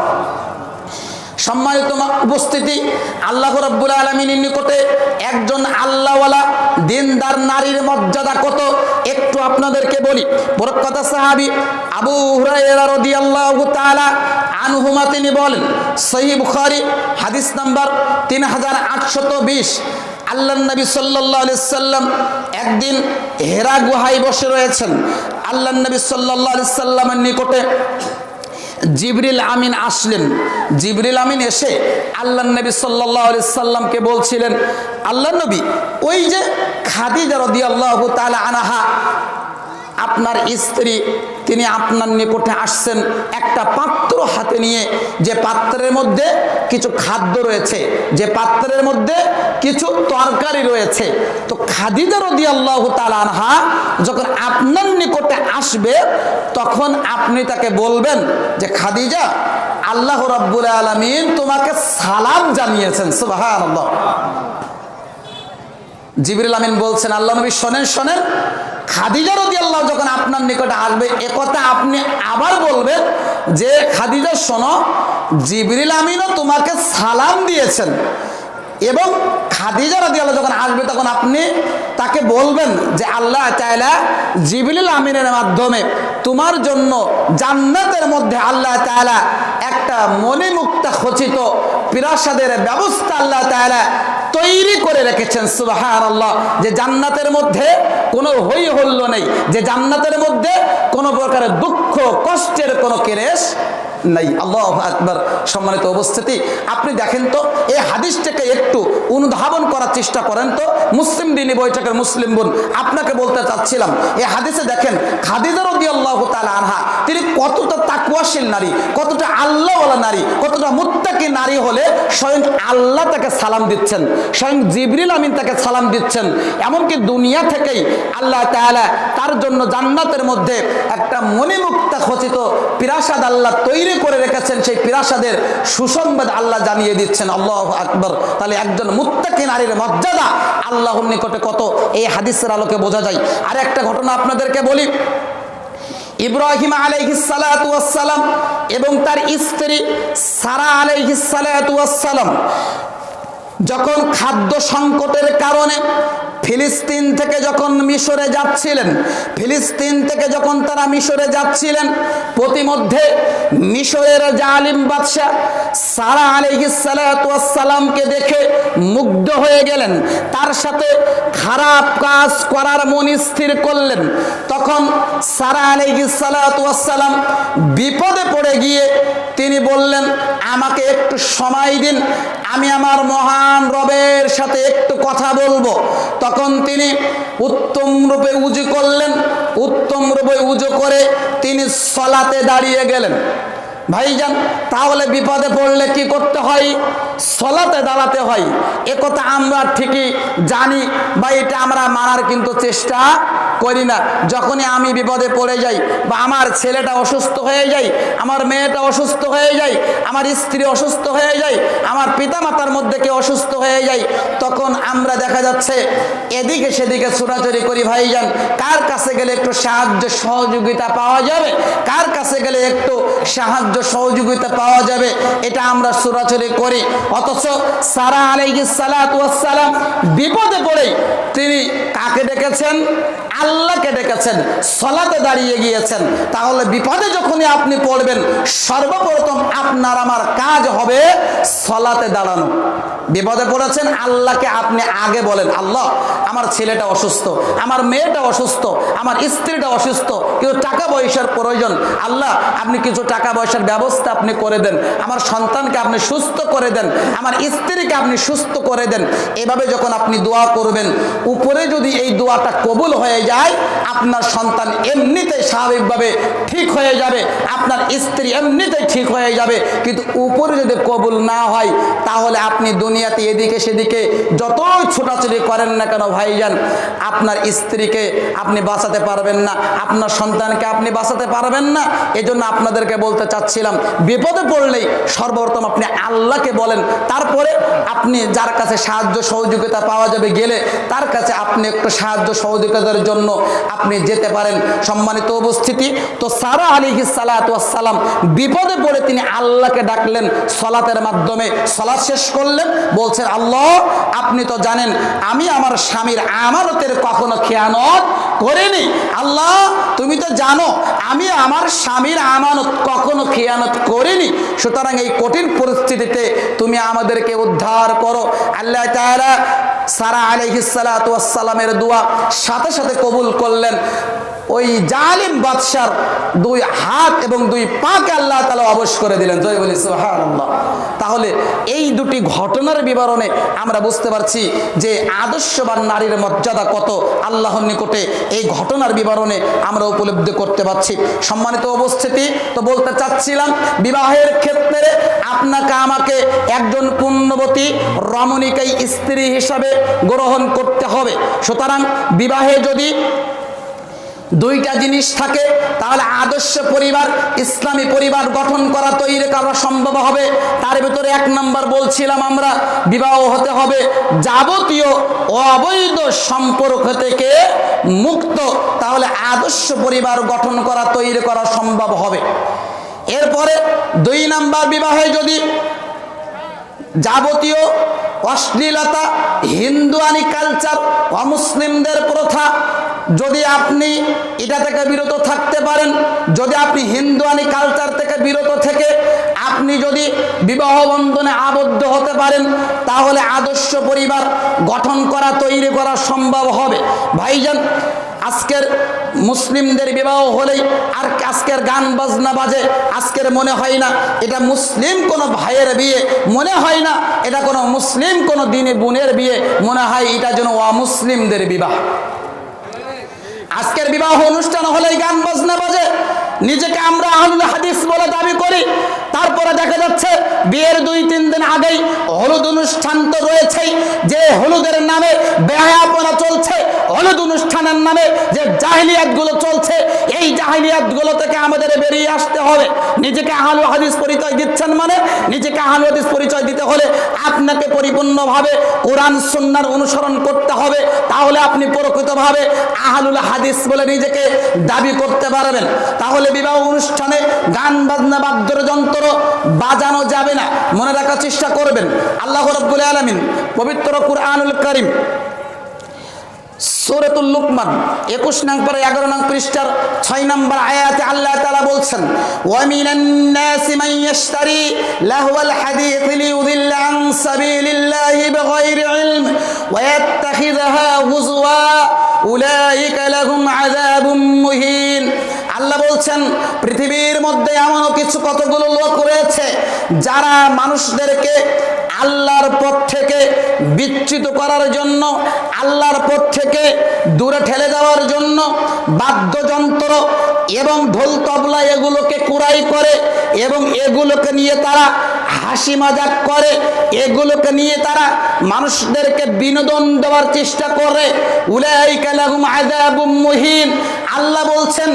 সম্মানিত উপস্থিতি, আল্লাহ রাব্বুল আলামিনের নিকটে একজন আল্লাহওয়ালা দিনদার নারীর মর্যাদা কত একটু আপনাদেরকে বলি। প্রখ্যাত সাহাবী আবু হুরায়রা রাদিয়াল্লাহু তাআলা আনহুমা তিনি বলেন, সহিহ বুখারী হাদিস নাম্বার 3820, আল্লাহ নবী সাল্লাল্লাহু আলাইহি সাল্লাম একদিন হেরা গুহায় বসে রয়েছেন। আল্লাহ নবী সাল্লাল্লাহু আলাইহি সাল্লামের নিকটে জিবরিল আমিন আসলেন। জিবরিল আমিন এসে আল্লাহ নবী সাল্লাল্লাহু আলাইহি সাল্লামকে বলছিলেন, আল্লাহ নবী, ওই যে খাদিজা রাদিয়াল্লাহু তাআলা আনহা আপনার স্ত্রী, তিনি আপনার নিকটে আসছেন একটা পাত্র হাতে নিয়ে, যে পাত্রের মধ্যে কিছু খাদ্য রয়েছে, যে পাত্রের মধ্যে কিছু তরকারি রয়েছে। তো খাদিজা রাদিয়াল্লাহু তাআলা আনহা যখন আপনার নিকটে আসবে তখন আপনি তাকে বলবেন যে খাদিজা, আল্লাহ রাব্বুল আলামিন তোমাকে সালাম জানিয়েছেন। সুবহানাল্লাহ। জিবরিল আমিন বলছেন, আল্লাহ নবী শোনেন শোনেন, খাদিজা রাদিয়াল্লাহু যখন আপনার নিকটে আসবে একথা আপনি আবার বলবেন যে খাদিজা শোনো, জিবরিল আমিনও তোমাকে সালাম দিয়েছেন। এবং খাদিজা রাদিয়াল্লাহু যখন আসবে তখন আপনি তাকে বলবেন যে আল্লাহ তাআলা জিবরিল আমিনের মাধ্যমে তোমার জন্য জান্নাতের মধ্যে আল্লাহ তাআলা একটা মণিমুক্তা খচিত প্রাসাদের ব্যবস্থা আল্লাহ তাআলা তৈরি করে রেখেছেন। সুবহানাল্লাহ। যে জান্নাতের মধ্যে কোনো হই হল্লো নেই, যে জান্নাতের মধ্যে কোনো প্রকারের দুঃখ কষ্টের কোনো কেরেশ নাই। আল্লাহু আকবার। সম্মানিত উপস্থিতি, আপনি দেখেন তো এই হাদিসটাকে একটু অনুধাবন করার চেষ্টা করেন তো। মুসলিম দিনী বৈঠকের মুসলিম বোন, আপনাকে বলতে চাচ্ছিলাম, এই হাদিসে দেখেন খাদিজা রাদিয়াল্লাহু তাআলা আনহা তিনি কতটা তাকওয়াশীল নারী, কতটা আল্লাহওয়ালা নারী, কতটা মুত্তাকি নারী হলে স্বয়ং আল্লাহ তাকে সালাম দিচ্ছেন, স্বয়ং জিবরিল আমিন তাকে সালাম দিচ্ছেন। এমনকি দুনিয়া থেকেই আল্লাহ তাআলা তার জন্য জান্নাতের মধ্যে একটা মণিমুক্তা খচিত প্রাসাদ আল্লাহ তৈরি করে রেখেছেন। সেই প্রাসাদের সুসংবাদ আল্লাহ জানিয়ে দিচ্ছেন। আল্লাহু আকবার। তাহলে একজন মুত্তাকি নারীর মর্যাদা আল্লাহর নিকটে কত, এই হাদিসের আলোকে বোঝা যায়। আর একটা ঘটনা আপনাদেরকে বলি। ইব্রাহিম আলাইহিস সালাতু ওয়াস সালাম এবং তার স্ত্রী সারা আলাইহিস সালাতু ওয়াস সালাম যখন খাদ্য সংকটের কারণে ফিলিস্তিন থেকে যখন মিশরে যাচ্ছিলেন, ফিলিস্তিন থেকে যখন তারা মিশরে যাচ্ছিলেন, প্রতিমধ্যে মিশরের জালিম বাদশা সারা আলাইহিস সালাতু ওয়াস সালামকে দেখে মুগ্ধ হয়ে গেলেন, তার সাথে খারাপ কাজ করার মন স্থির করলেন। তখন সারা আলাইহিস সালাতু ওয়াস সালাম বিপদে পড়ে গিয়ে তিনি বললেন, আমাকে একটু সময় দিন, আমি আমার মহান রবের সাথে একটু কথা বলবো। তখন তিনি উত্তম রূপে উজু করলেন, উত্তম রূপে উজু করে তিনি সালাতে দাঁড়িয়ে গেলেন। ভাইজান, তাহলে বিপদে পড়লে কি করতে হয়? সালাতে দাঁড়াতে হয়। একথা আমরা ঠিকই জানি বা এটা আমরা মানার কিন্তু চেষ্টা করি না। যখনই আমি বিপদে পড়ে যাই বা আমার ছেলেটা অসুস্থ হয়ে যায়, আমার মেয়েটা অসুস্থ হয়ে যায়, আমার স্ত্রী অসুস্থ হয়ে যায়, আমার পিতামাতার মধ্যে কেউ অসুস্থ হয়ে যায়, তখন আমরা দেখা যাচ্ছে এদিকে সেদিকে ছোটাছুটি করি। ভাইজান, কার কাছে গেলে একটু সাহায্য সহযোগিতা পাওয়া যাবে, কার কাছে গেলে একটু সাহায্য সহযোগিতা পাওয়া যাবে, এটা আমরা ছোটাছুটি করি। অথচ সারা আলাইহিস সালাতু ওয়াস সালাম বিপদে পড়ে তিনি কাকে ডেকেছেন? আল্লাহকে ডেকেছেন, সালাতে দাঁড়িয়ে গিয়েছেন। তাহলে বিপদে যখনই আপনি পড়বেন সর্বপ্রথম আপনার আমার কাজ হবে সালাতে দাঁড়ানো। বিপদে পড়েছেন, আল্লাহকে আপনি আগে বলেন, আল্লাহ আমার ছেলেটা অসুস্থ, আমার মেয়েটা অসুস্থ, আমার স্ত্রীটা অসুস্থ, কিছু টাকা পয়সার প্রয়োজন, আল্লাহ আপনি কিছু টাকা পয়সার ব্যবস্থা আপনি করে দেন, আমার সন্তানকে আপনি সুস্থ করে দেন, আমার স্ত্রীকে আপনি সুস্থ করে দেন। এভাবে যখন আপনি দোয়া করবেন, উপরে যদি এই দোয়াটা কবুল হয়ে যায় যায়, আপনার সন্তান এমনিতেই স্বাভাবিকভাবে ঠিক হয়ে যাবে, আপনার স্ত্রী এমনিতেই ঠিক হয়ে যাবে। কিন্তু উপরে যদি কবুল না হয়, তাহলে আপনি দুনিয়াতে এদিকে সেদিকে যতই ছোটাছুটি করেন না কেন ভাইজান, আপনার স্ত্রীকে আপনি বাঁচাতে পারবেন না, আপনার সন্তানকে আপনি বাঁচাতে পারবেন না। এজন্য আপনাদেরকে বলতে চাচ্ছিলাম, বিপদে পড়লেই সর্বপ্রথম আপনি আল্লাহকে বলেন, তারপরে আপনি যার কাছে সাহায্য সহযোগিতা পাওয়া যাবে গেলে তার কাছে আপনি একটু সাহায্য সহযোগিতার জন্য আপনি যেতে পারেন। সম্মানিত উপস্থিতি, তো সারা আলাইহিস সালাতু ওয়াস সালাম বিপদে পড়ে তিনি আল্লাহকে ডাকলেন সালাতের মাধ্যমে। সালাত শেষ করলেন, বলছেন, আল্লাহ আপনি তো জানেন আমি আমার স্বামীর আমানতের কখনো খেয়ানত করিনি। আল্লাহ তুমি তো জানো আমি আমার স্বামীর আমানত কখনো খেয়ানত করিনি। সুতরাং এই কঠিন পরিস্থিতিতে তুমি আমাদেরকে উদ্ধার করো। আল্লাহ তাআলা সারা আলাইহিস সালাতু ওয়াস সালামের দোয়া সাথে সাথে কবুল করলেন। ওই জালিম বাদশার দুই হাত এবং দুই পাকে আল্লাহ তাআলা অবশ করে দিলেন। জয় বলি সুবহানাল্লাহ। তাহলে এই দুটি ঘটনার বিবরণে আমরা বুঝতে পারছি যে আদর্শবান নারীর মর্যাদা কত আল্লাহর নিকটে এই ঘটনার বিবরণে আমরা উপলব্ধি করতে পারছি। সম্মানিত উপস্থিতি, তো বলতে চাচ্ছিলাম বিবাহের ক্ষেত্রে আপনাকে আমাকে একজন পুণ্যবতী রমণীকে স্ত্রী হিসাবে গ্রহণ করতে হবে। সুতরাং বিবাহে যদি দুইটা জিনিস থাকে, তাহলে আদর্শ পরিবার, ইসলামী পরিবার গঠন করা, তৈরি করা সম্ভব হবে। তার ভিতরে এক নম্বর বলছিলাম আমরা, বিবাহ হতে হবে যাবতীয় অবৈধ সম্পর্ক থেকে মুক্ত, তাহলে আদর্শ পরিবার গঠন করা, তৈরি করা সম্ভব হবে। এরপরে দুই নম্বর, বিবাহে যদি যাবতীয় অশ্লীলতা, হিন্দুয়ানি কালচার, অমুসলিমদের প্রথা, যদি আপনি এটা থেকে বিরত থাকতে পারেন, যদি আপনি হিন্দুয়ানি কালচার থেকে বিরত থেকে আপনি যদি বিবাহ বন্ধনে আবদ্ধ হতে পারেন, তাহলে আদর্শ পরিবার গঠন করা, তৈরি করা সম্ভব হবে। ভাইজান, আজকের মুসলিমদের বিবাহ হলেই আর আজকের গান বাজনা বাজে, আজকের মনে হয় না এটা মুসলিম কোনো ভাইয়ের বিয়ে, মনে হয় না এটা কোনো মুসলিম কোনো দিনী বোনের বিয়ে, মনে হয় এটা যেন অমুসলিমদের বিবাহ। আজকের বিবাহ অনুষ্ঠান হলেই গান বাজনা বাজে, নিজেকে আমরা আহলুল হাদিস বলে দাবি করি, তারপরে দেখা যাচ্ছে বিয়ের 2-3 দিন আগেই হলুদ অনুষ্ঠান তো রয়েছেই, যে হলুদের নামে বেহায়াপনা চলছে, হলুদ অনুষ্ঠানের নামে যে জাহিলিয়াতগুলো চলছে, এই জাহিলিয়াতগুলো থেকে আমাদের বেরিয়ে আসতে হবে। নিজেকে আহলুল হাদিস পরিচয় দিচ্ছেন মানে, নিজেকে আহলুল হাদিস পরিচয় দিতে হলে আপনাকে পরিপূর্ণভাবে কোরআন সুন্নাহর অনুসরণ করতে হবে, তাহলে আপনি প্রকৃতভাবে আহলুল হাদিস বলে নিজেকে দাবি করতে পারবেন। তাহলে বিবাহ অনুষ্ঠানে গান বাজনা, বাদ্যযন্ত্র বাজানো যাবে না, মনে রাখার চেষ্টা করবেন। আল্লাহ রাব্বুল আলামিন পবিত্র কুরআনুল কারীম সূরাতুল লুকমান 21 নং পারা 11 নং পৃষ্ঠার 6 নম্বর আয়াতে আল্লাহ তাআলা বলছেন, ওয়া মিনান নাসি মান ইয়াশতারি লাহওয়াল হাদিস লিয়ুদিল্লা আন সাবিলিল্লাহি বিগাইরি ইলম ওয়া ইয়াত্তাখিযুহা হুজওয়া উলাইকা লাহুম আযাবুম মুহিন। আল্লাহ বলছেন, পৃথিবীর মধ্যে এমন কিছু কতগুলো লোক রয়েছে যারা মানুষদেরকে আল্লাহর পথ থেকে বিচ্যুত করার জন্য, আল্লাহর পথ থেকে দূরে ঠেলে দেওয়ার জন্য বাদ্যযন্ত্র এবং ঢোল তবলা এগুলোকে কুড়াই করে এবং এগুলোকে নিয়ে তারা হাসি মজাক করে, এগুলোকে নিয়ে তারা মানুষদেরকে বিনোদন দেওয়ার চেষ্টা করে। উলাইকা লাহুম আযাবুম মুহিন। আল্লাহ বলছেন,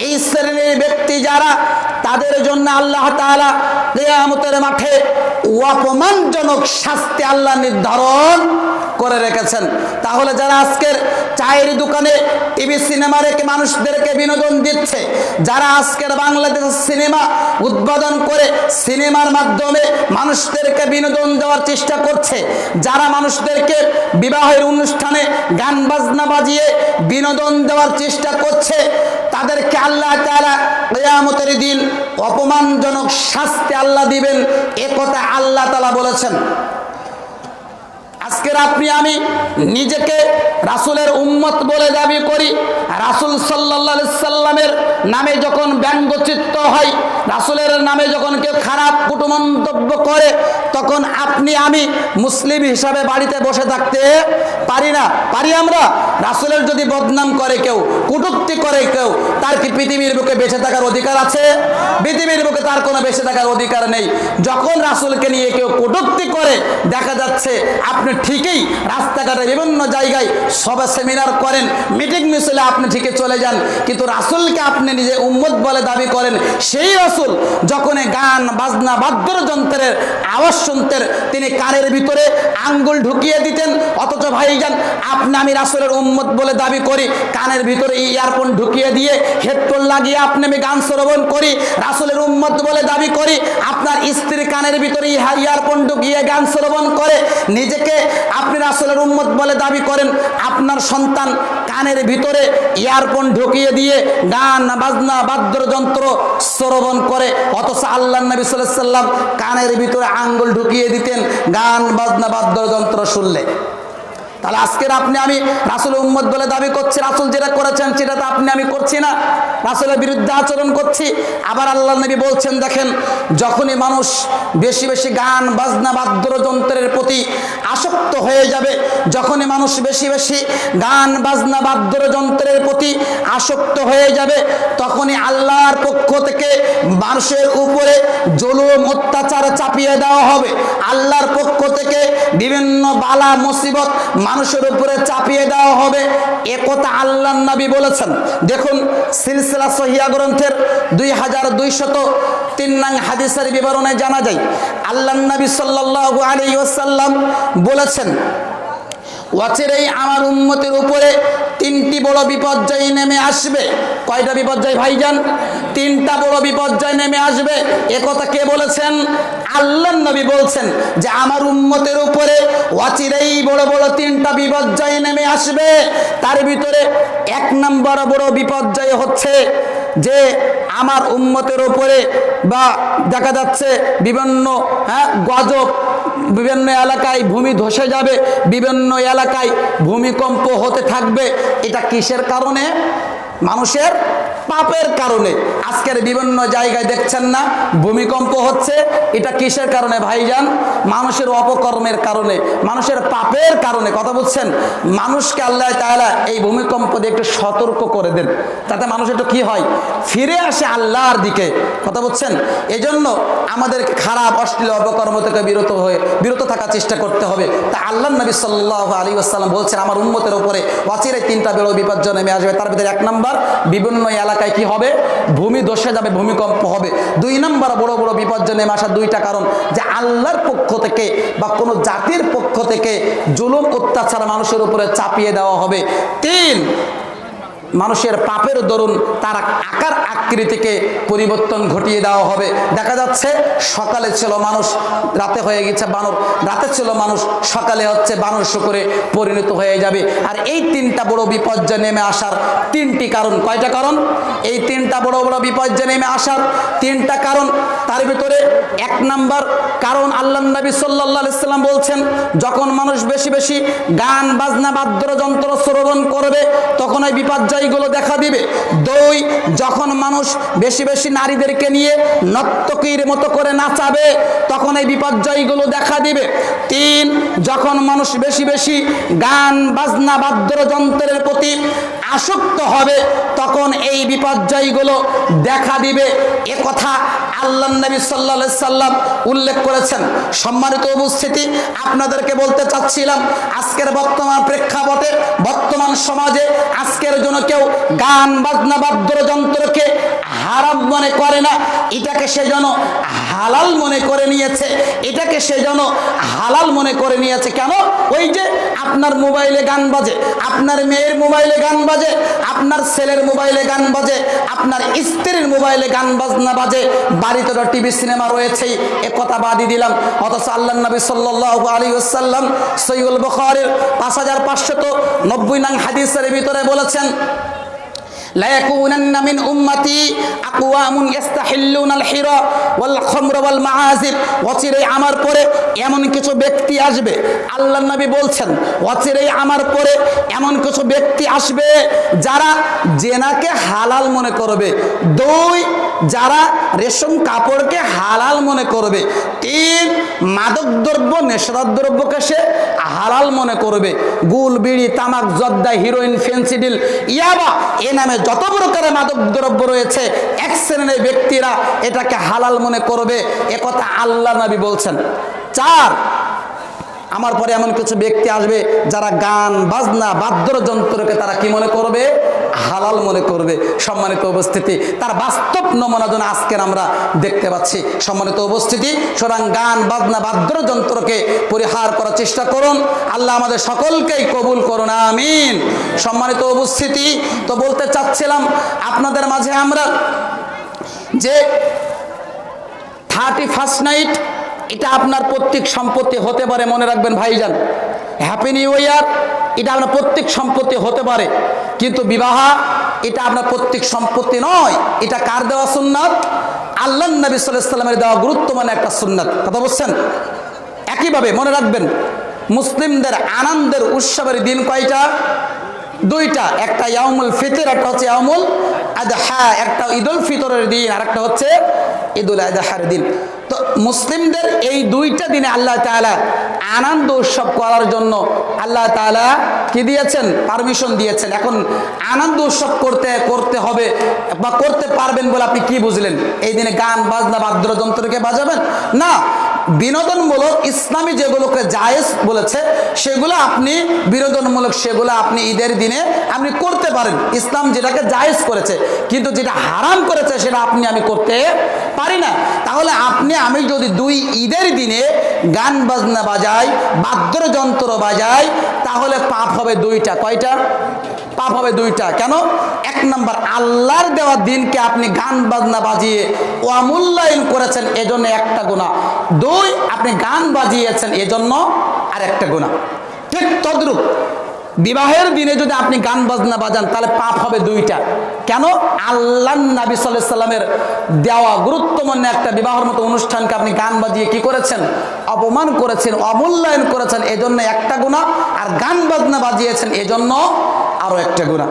এই শ্রেণীর ব্যক্তি যারা, তাদের জন্য আল্লাহ তাআলা কিয়ামতের মাঠে অপমানজনক শাস্তি আল্লাহ নির্ধারণ করে রেখেছেন। তাহলে যারা আজকের চায়ের দোকানে টিভি সিনেমা রেখে মানুষদেরকে বিনোদন দিচ্ছে, যারা আজকের বাংলাদেশের সিনেমা উদ্বোধন করে সিনেমার মাধ্যমে মানুষদেরকে বিনোদন দেওয়ার চেষ্টা করছে, যারা মানুষদেরকে বিবাহের অনুষ্ঠানে গান বাজনা বাজিয়ে বিনোদন দেওয়ার চেষ্টা করছে, তাদেরকে আল্লাহ তাআলা কিয়ামতের দিন অপমানজনক শাস্তি আল্লাহ দিবেন, এ কথা আল্লাহ তাআলা বলেছেন। আজকের আপনি আমি নিজেকে রাসূলের উম্মত বলে দাবি করি, রাসূল সাল্লাল্লাহু আলাইহি সাল্লামের নামে যখন ব্যঙ্গচিত্র হয়, রাসূলের নামে যখন কেউ খারাপ কুটুমন্তব্য করে তখন আপনি আমি মুসলিম হিসাবে বাড়িতে বসে থাকতে পারি না? পারি আমরা? রাসূলের যদি বদনাম করে কেউ, কটূক্তি করে কেউ, তার কি পৃথিবীর বুকে বেঁচে থাকার অধিকার আছে? পৃথিবীর বুকে তার কোনো বেঁচে থাকার অধিকার নেই। যখন রাসূলকে নিয়ে কেউ কটূক্তি করে, দেখা যাচ্ছে আপনি ঠিকই রাস্তাঘাটে বিভিন্ন জায়গায় সভা সেমিনার করেন, মিটিং মিছিলে আপনি ঠিকই চলে যান, কিন্তু রাসূলকে আপনি নিজে উম্মত বলে দাবি করেন। সেই রাসূল যখন গান বাজনা বাদ্যযন্ত্রের আওয়াজ শুনতেন, তিনি কানের ভিতরে আঙ্গুল ঢুকিয়ে দিতেন। অথচ ভাইজান, আপনি আমি রাসূলের উম্মত বলে দাবি করি, কানের ভিতরে ইয়ারফোন ঢুকিয়ে দিয়ে হেডফোন লাগিয়ে আপনি আমি গান শ্রবণ করি, রাসূলের উম্মত বলে দাবি করি। আপনার স্ত্রী কানের ভিতরে ইয়ারফোন ঢুকিয়ে গান শ্রবণ করে, নিজেকে আপনি রাসূলের উম্মত বলে দাবি করেন। আপনার সন্তান কানের ভিতরে ইয়ারফোন ঢুকিয়ে দিয়ে গান বাজনা বাদ্যযন্ত্র শ্রবণ করে, অথচ আল্লাহর নবী সাল্লাল্লাহু আলাইহি ওয়াসাল্লাম কানের ভিতরে আঙ্গুল ঢুকিয়ে দিতেন গান বাজনা বাদ্যযন্ত্র শুনলে। তাহলে আজকের আপনি আমি রাসূলের উম্মত বলে দাবি করছি, রাসূল যেটা করেছেন সেটা তো আপনি আমি করছি না, রাসূলের বিরুদ্ধে আচরণ করছি। আবার আল্লাহর নবী বলছেন, দেখেন, যখনই মানুষ বেশি বেশি গান বাজনা বাদ্যযন্ত্রের প্রতি আসক্ত হয়ে যাবে, যখনই মানুষ বেশি বেশি গান বাজনা বাদ্যযন্ত্রের প্রতি আসক্ত হয়ে যাবে, তখনই আল্লাহর পক্ষ থেকে মানুষের উপরে জুলুম অত্যাচার চাপিয়ে দেওয়া হবে। আল্লাহর পক্ষ থেকে বিভিন্ন বালা মুসিবত মানুষের উপরে চাপিয়ে দেওয়া হবে। একথা আল্লাহর নবী বলেছেন। দেখুন, সিলসিলা সহিহ গ্রন্থের 2203 নং হাদিসের বিবরণে জানা যায়, আল্লাহর নবী সাল্লাল্লাহু আলাইহি ওয়াসাল্লাম বলেছেন, অচিরেই আমার উম্মতের উপরে তিনটি বড় বিপর্যয় নেমে আসবে। কয়টা বিপর্যয় ভাইজান? তিনটা বড় বিপর্যয় নেমে আসবে। একথা কে বলেছেন? আল্লাহর নবী বলছেন যে আমার উম্মতের উপরে অচিরেই বড় বড় তিনটা বিপর্যয় নেমে আসবে। তার ভিতরে এক নম্বর বড় বিপর্যয় হচ্ছে যে আমার উম্মতের উপরে বা দেখা যাচ্ছে বিভিন্ন গজব, বিভিন্ন এলাকায় ভূমি ধসে যাবে, বিভিন্ন এলাকায় ভূমিকম্প হতে থাকবে। এটা কিসের কারণে? মানুষের পাপের কারণে। আজকের বিভিন্ন জায়গায় দেখছেন না ভূমিকম্প হচ্ছে, এটা কিসের কারণে ভাইজান? মানুষের অপকর্মের কারণে, মানুষের পাপের কারণে। কথা বলছেন? মানুষকে আল্লাহ তাআলা এই ভূমিকম্প দিয়ে একটু সতর্ক করে দেন, তাতে মানুষ একটু কি হয়, ফিরে আসে আল্লাহর দিকে। কথা বলছেন? এজন্য আমাদেরকে খারাপ অশ্লীল অপকর্ম থেকে বিরত থাকার চেষ্টা করতে হবে। তা আল্লাহর নবী সাল্লাল্লাহু আলাইহি ওয়াসাল্লাম বলছেন আমার উম্মতের উপরে অচিরে তিনটা বড় বিপর্যয় নেমে আসবে। তার ভিতরে এক নম্বর, বিভিন্ন এলাকায় কি হবে? ভূমি ধসে যাবে, ভূমিকম্প হবে। দুই নম্বর বড় বড় বিপর্যয় নেমে আসার দুইটা কারণ, যে আল্লাহর পক্ষ থেকে বা কোনো জাতির পক্ষ থেকে জুলুম অত্যাচার মানুষের উপরে চাপিয়ে দেওয়া হবে। তিন, মানুষের পাপের দরুন তার আকার আকৃতিকে পরিবর্তন ঘটিয়ে দেওয়া হবে। দেখা যাচ্ছে সকালে ছিল মানুষ, রাতে হয়ে গেছে বানর, রাতে ছিল মানুষ, সকালে হচ্ছে বানর শুকরে পরিণত হয়ে যাবে। আর এই তিনটা বড় বিপর্যয় নেমে আসার তিনটি কারণ। কয়টা কারণ? এই তিনটা বড় বড় বিপর্যয় নেমে আসার তিনটা কারণ। তার ভিতরে এক নাম্বার কারণ আল্লাহর নবী সাল্লাল্লাহু আলাইহি ওয়াসাল্লাম বলছেন, যখন মানুষ বেশি বেশি গান বাজনা বাদ্যযন্ত্র শ্রবণ করবে তখন এই বিপর্যয়গুলো দেখা দিবে। দুই, যখন মানুষ বেশি বেশি নারীদেরকে নিয়ে নর্তকীর মতো করে নাচাবে তখন এই বিপর্যয়গুলো দেখা দিবে। তিন, যখন মানুষ বেশি বেশি গান বাজনা বাদ্যযন্ত্রের প্রতি আসক্ত হবে তখন এই বিপর্যয়গুলো দেখা দিবে। এ কথা আল্লাহর নবী সাল্লাল্লাহু আলাইহি সাল্লাম উল্লেখ করেছেন। সম্মানিত উপস্থিতি, আপনাদেরকে বলতে চাচ্ছিলাম, আজকের বর্তমান প্রেক্ষাপটে, বর্তমান সমাজে আজকের জন্য কেউ গান বাজনা বাদ্যযন্ত্রকে হারাম মনে করে না, এটাকে সে যেন হালাল মনে করে নিয়েছে। এটাকে সে যেন হালাল মনে করে নিয়েছে। কেন? ওই যে আপনার মোবাইলে গান বাজে, আপনার মেয়ের মোবাইলে গান বাজে, আপনার ছেলের মোবাইলে গান বাজে, আপনার স্ত্রীর মোবাইলে গান বাজনা বাজে, বাড়িতে তো টিভি সিনেমা রয়েছেই, এ কথা বাদই দিলাম। অথচ আল্লাহর নবী সাল্লাল্লাহু আলাইহি ওয়াসাল্লাম সহিহুল বুখারীর 5590 নং হাদিসের ভিতরে বলেছেন, লা ইয়াকুনান্না মিন উম্মতি আকওয়ামুন ইস্তাহিল্লুনাল হিরা ওয়াল খামর ওয়াল মাআজিব, অচিরেই আমার পরে এমন কিছু ব্যক্তি আসবে, আল্লাহর নবী বলছেন অচিরেই আমার পরে এমন কিছু ব্যক্তি আসবে যারা জেনাকে হালাল মনে করবে, 2 যারা রেশম কাপড়কে হালাল মনে করবে, 3 মাদকদ্রব্য নেশাদ্রব্যকে সে হালাল মনে করবে, গুল, বিড়ি, তামাক, জর্দা, হিরোইন, ফেন্সিডিল, ইয়াবা এ নামে যত প্রকারের মাদকদ্রব্য রয়েছে এক শ্রেণীর ব্যক্তিরা এটাকে হালাল মনে করবে, একথা আল্লাহ নবী বলছেন। 4 আমার পরে এমন কিছু ব্যক্তি আসবে যারা গান বাজনা বাদ্যযন্ত্রকে তারা কি মনে করবে? হালাল মনে করবে। সম্মানিত উপস্থিতি, তার বাস্তব নমুনা যেন আজকের আমরা দেখতে পাচ্ছি। সম্মানিত উপস্থিতি, সুতরাং গান বাজনা বাদ্যযন্ত্রকে পরিহার করার চেষ্টা করুন। আল্লাহ আমাদের সকলকেই কবুল করুন, আমিন। সম্মানিত উপস্থিতি, তো বলতে চাচ্ছিলাম আপনাদের মাঝে আমরা যে 31st নাইট এটা আপনার প্রত্যেক সম্পত্তি হতে পারে, মনে রাখবেন ভাইজান। হ্যাপি নিউ ইয়ার এটা আপনার প্রত্যেক সম্পত্তি হতে পারে, কিন্তু বিবাহ এটা আপনার প্রত্যেক সম্পত্তি নয়। এটা কার দেওয়া সুন্নাত? আল্লাহর নবী সাল্লাল্লাহু আলাইহি ওয়াসাল্লামের দেওয়া গুরুত্বপূর্ণ একটা সুন্নাত। কথা বলছেন? একইভাবে মনে রাখবেন, মুসলিমদের আনন্দের উৎসবের দিন কয়টা? 2টা, একটা ইয়াউমুল ফিতর, একটা হচ্ছে ইয়াউমুল আযহা, একটা ঈদুল ফিতরের দিন আর একটা হচ্ছে ঈদুল আযহার দিন। তো মুসলিমদের এই 2টা দিনে আল্লাহ তাআলা আনন্দ উৎসব করার জন্য আল্লাহ তাআলা কি দিয়েছেন? পারমিশন দিয়েছেন। এখন আনন্দ উৎসব করতে হবে বা করতে পারবেন বলে আপনি কি বুঝলেন? এই দিনে গান বাজনা বাদ্যযন্ত্রকে বাজাবেন না। বিনোদনমূলক ইসলামী যেগুলোকে জায়েজ বলেছে সেগুলো আপনি বিনোদনমূলক, সেগুলো আপনি ঈদের দিনে আপনি করতে পারেন। ইসলাম যেটাকে জায়েজ করেছে, কিন্তু যেটা হারাম করেছে সেটা আপনি আমি করতে পারি না। তাহলে আমি যদি 2 ঈদের দিনে গান বাজনা বাজাই, বাদ্যযন্ত্র বাজাই, তাহলে পাপ হবে 2টা। কয়টা পাপ হবে? 2টা। কেন? 1 নম্বর, আল্লাহর দেওয়া দিনকে আপনি গান বাজনা বাজিয়ে অমূল্যায়ন করেছেন, এজন্য একটা গুনাহ। 2, আপনি গান বাজিয়েছেন, এজন্য আরেকটা গুনাহ। ঠিক তদ্রূপ বিবাহের দিনে যদি আপনি গান বাজনা বাজান তাহলে পাপ হবে 2টা। কেন? আল্লাহর নবী সাল্লাল্লাহু আলাইহি ওয়াসাল্লামের দেওয়া গুরুত্বপূর্ণ একটা বিবাহের মতো অনুষ্ঠানকে আপনি গান বাজিয়ে কি করেছেন? অপমান করেছেন, অমূল্যায়ন করেছেন, এজন্য একটা গুনাহ। আর গান বাজনা বাজিয়েছেন, এজন্য আরো একটা গুনাহ।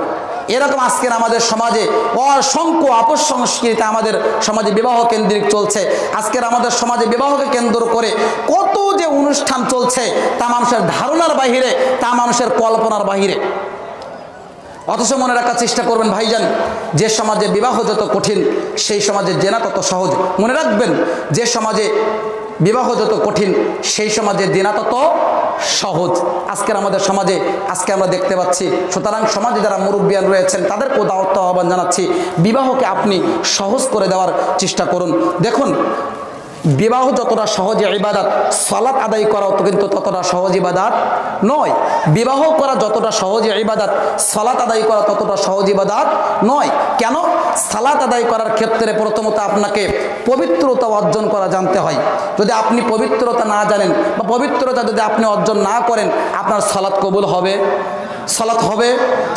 এরকম আজকের আমাদের সমাজে অসংখ্য অপসংস্কৃতি আমাদের সমাজে বিবাহ কেন্দ্রিক চলছে। আজকের আমাদের সমাজে বিবাহকে কেন্দ্র করে কত যে অনুষ্ঠান চলছে তা মানুষের ধারণার বাহিরে, তা মানুষের কল্পনার বাহিরে। অথচ মনে রাখার চেষ্টা করবেন ভাইজান, যে সমাজে বিবাহ যত কঠিন সেই সমাজে জেনা তত সহজ। মনে রাখবেন, যে সমাজে বিবাহ যত কঠিন সেই সমাজে জেনা তত সহজ। আজকের আমাদের সমাজে আজকে আমরা দেখতে পাচ্ছি। সুতরাং সমাজে যারা মুরব্বিয়ান রয়েছেন তাদেরকেও দাওয়াত আহ্বান জানাচ্ছি, বিবাহকে আপনি সহজ করে দেওয়ার চেষ্টা করুন। দেখুন, বিবাহ যতটা সহজ ইবাদত, সালাত আদায় করাও তো কিন্তু ততটা সহজ ইবাদত নয়। বিবাহ করা যতটা সহজ ইবাদত, সালাত আদায় করা ততটা সহজ ইবাদত নয়। কেন? সালাত আদায় করার ক্ষেত্রে প্রথমত আপনাকে পবিত্রতা অর্জন করা জানতে হয়। যদি আপনি পবিত্রতা না জানেন বা পবিত্রতা যদি আপনি অর্জন না করেন, আপনার সালাত কবুল হবে? সালাত হবে?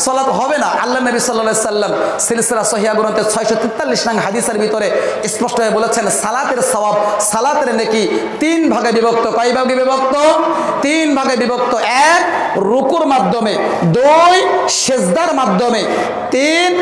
সালাত হবে না। আল্লাহ নবী সাল্লাল্লাহু আলাইহি সাল্লাম সিলসিলা সহিহ গ্রন্থের 643 নং হাদিসের ভিতরে স্পষ্ট হয়ে বলেছেন, সালাতের সওয়াব, সালাতের নেকি 3 ভাগে বিভক্ত। কয় ভাগে বিভক্ত? 3 ভাগে বিভক্ত। 1 রুকুর মাধ্যমে, 2 সিজদার মাধ্যমে, 3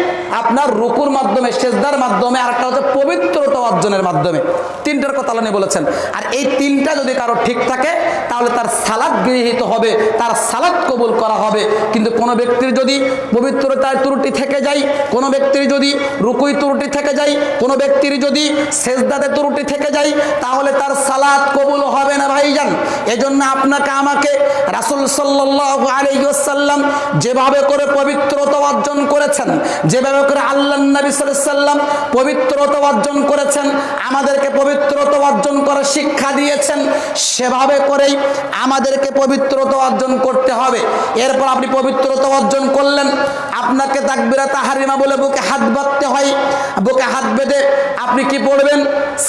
আপনার রুকুর মাধ্যমে, সিজদার মাধ্যমে, আর একটা হচ্ছে পবিত্রতা অর্জনের মাধ্যমে। 3টার কথা আল্লাহ বলেছেন। আর এই 3টা যদি কারো ঠিক থাকে তাহলে তার সালাত গৃহীত হবে, তার সালাত কবুল করা হবে। কিন্তু কোনো ব্যক্তির যদি পবিত্রতার ত্রুটি থেকে যায়, কোনো ব্যক্তির যদি রুকুই ত্রুটি থেকে যায়, কোনো ব্যক্তির যদি সেজদাতে ত্রুটি থেকে যায়, তাহলে তার সালাত কবুল হবে না ভাইজান। এজন্য আপনাকে আমাকে রাসূল সাল্লাল্লাহু আলাইহি ওয়াসাল্লাম যেভাবে করে পবিত্রতা অর্জন করেছেন, যেভাবে করে আল্লাহর নবী সাল্লাল্লাহু আলাইহি ওয়াসাল্লাম পবিত্রতা অর্জন করেছেন, আমাদেরকে পবিত্রতা অর্জন করার শিক্ষা দিয়েছেন, সেভাবে করেই আমাদেরকে পবিত্রতা অর্জন করতে হবে। এরপর আপনি পবিত্রতা অর্জন করলেন, আপনাকে তাকবীরাত তাহরিমা বলে বুকে হাত বাঁধতে হয়। বুকে হাত বেঁধে আপনি কি পড়বেন?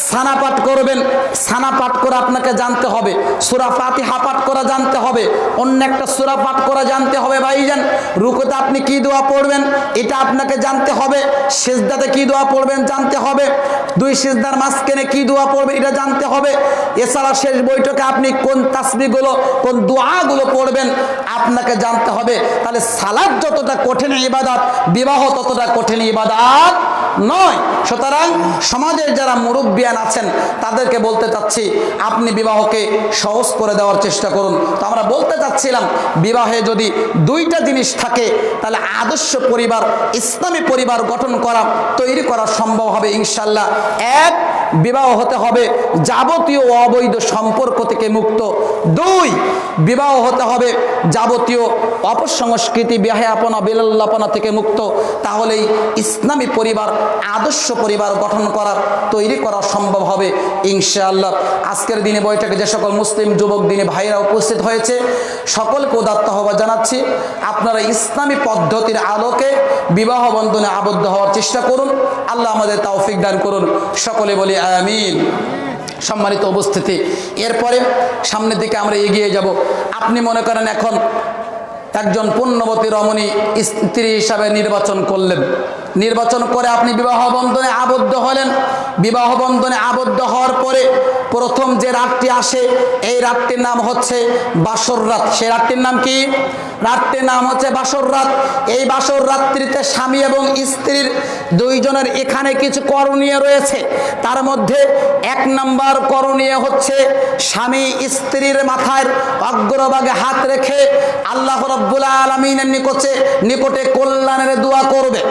সানা পাঠ করবেন। সানা পাঠ করে আপনাকে জানতে হবে, সূরা ফাতিহা পাঠ করা জানতে হবে, অন্য একটা সূরা পাঠ করা জানতে হবে ভাইজান। রুকুতে আপনি কি দোয়া পড়বেন? এটা আপনাকে জানতে হবে। সিজদাতে কি দোয়া পড়বেন জানতে হবে, দুই সিজদার মাঝখানে কি দোয়া পড়বেন এটা জানতে হবে। এছাড়া শেষ বৈঠকে আপনি কোন তাসবিহগুলো কোন দোয়াগুলো পড়বেন আপনাকে জানতে হবে। তাহলে সালাত যতটা কঠিন ইবাদত, বিবাহ ততটা কঠিন ইবাদত নয়। সুতরাং সমাজের যারা মুরব্বিয়ান আছেন তাদেরকে বলতে চাচ্ছি আপনি বিবাহকে সহজ করে দেওয়ার চেষ্টা করুন। তো আমরা বলতে চাচ্ছিলাম বিবাহে যদি দুইটা জিনিস থাকে তাহলে আদর্শ পরিবার, ইসলামী পরিবার গঠন করা, তৈরি করা সম্ভব হবে ইনশাল্লাহ। এক, বিবাহ হতে হবে যাবতীয় অবৈধ সম্পর্ক থেকে মুক্ত। দুই, বিবাহ হতে হবে যাবতীয় অপসংস্কৃতি, বেহায়াপনা, বেলাল্লাপনা থেকে মুক্ত। তাহলেই ইসলামী পরিবার, আদর্শ পরিবার গঠন করা, তৈরি করা সম্ভব হবে ইনশাআল্লাহ। আজকের দিনে বৈঠকে যে সকল মুসলিম যুবক দিনী ভাইরা উপস্থিত হয়েছে সকলকে উদাত্ত আহ্বান জানাচ্ছি, আপনারা ইসলামী পদ্ধতির আলোকে বিবাহ বন্ধনে আবদ্ধ হওয়ার চেষ্টা করুন। আল্লাহ আমাদের তৌফিক দান করুন, সকলে বলি আমিন। সম্মানিত উপস্থিতি, এরপরে সামনের দিকে আমরা এগিয়ে যাব। আপনি মনে করেন এখন একজন পুণ্যবতী রমণী স্ত্রী হিসাবে নির্বাচন করলেন, নির্বাচন করে আপনি বিবাহ বন্ধনে আবদ্ধ হলেন। বিবাহ বন্ধনে আবদ্ধ হওয়ার পরে প্রথম যে রাতটি আসে এই রাতটির নাম হচ্ছে বাসর রাত। সেই রাতটির নাম কি? রাতটির নাম হচ্ছে বাসর রাত। এই বাসর রাত্রিতে স্বামী এবং স্ত্রীর দুইজনের এখানে কিছু করণীয় রয়েছে। তার মধ্যে এক নম্বর করণীয় হচ্ছে স্বামী স্ত্রীর মাথায় অগ্রভাগে হাত রেখে আল্লাহ রাব্বুল আলামিনের নিকটে কল্যাণের দোয়া করবে।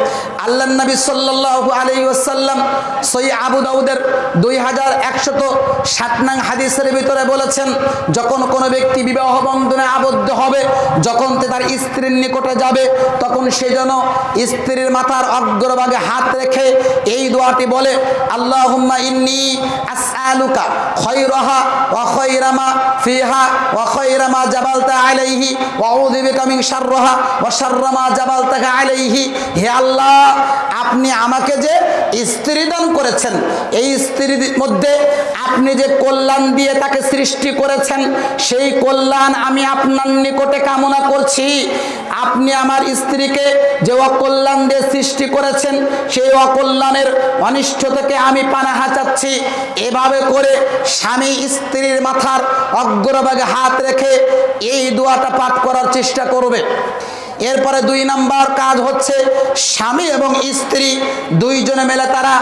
আল্লাহর নবী সাল্লাল্লাহু আলাইহি ওয়াসাল্লাম সহিহ আবু দাউদের 2160 নং হাদিসের ভিতরে বলেছেন, যখন কোনো ব্যক্তি বিবাহ বন্ধনে আবদ্ধ হবে, যখন তার স্ত্রীর নিকটে যাবে, তখন সে যেন স্ত্রীর মাথার অগ্রভাগে হাত রেখে এই দোয়াটি বলে, আল্লাহুম্মা ইন্নী আসআলুকা খায়রাহা ওয়া খায়রা মা ফিহা ওয়া খায়রা মা জাবালতা আলাইহি ওয়া আউযু বিকা মিন শাররিহা ওয়া শাররা মা জাবালতাকা আলাইহি। হে আল্লাহ, আপনি আমাকে যে স্ত্রী দান করেছেন, এই স্ত্রীর মধ্যে আপনি যে কল্যাণ দিয়ে তাকে সৃষ্টি করেছেন, সেই কল্যাণ আমি আপনার নিকটে কামনা করছি। আপনি আমার স্ত্রীকে যে অকল্যাণ দিয়ে সৃষ্টি করেছেন, সেই অকল্যাণের অনিষ্ট থেকে আমি পানাহা চাচ্ছি। এভাবে করে স্বামী স্ত্রীর মাথার অগ্রভাগে হাত রেখে এই দোয়াটা পাঠ করার চেষ্টা করবে। এরপরে দুই নাম্বার কাজ হচ্ছে স্বামী এবং স্ত্রী দুইজনে মিলে তারা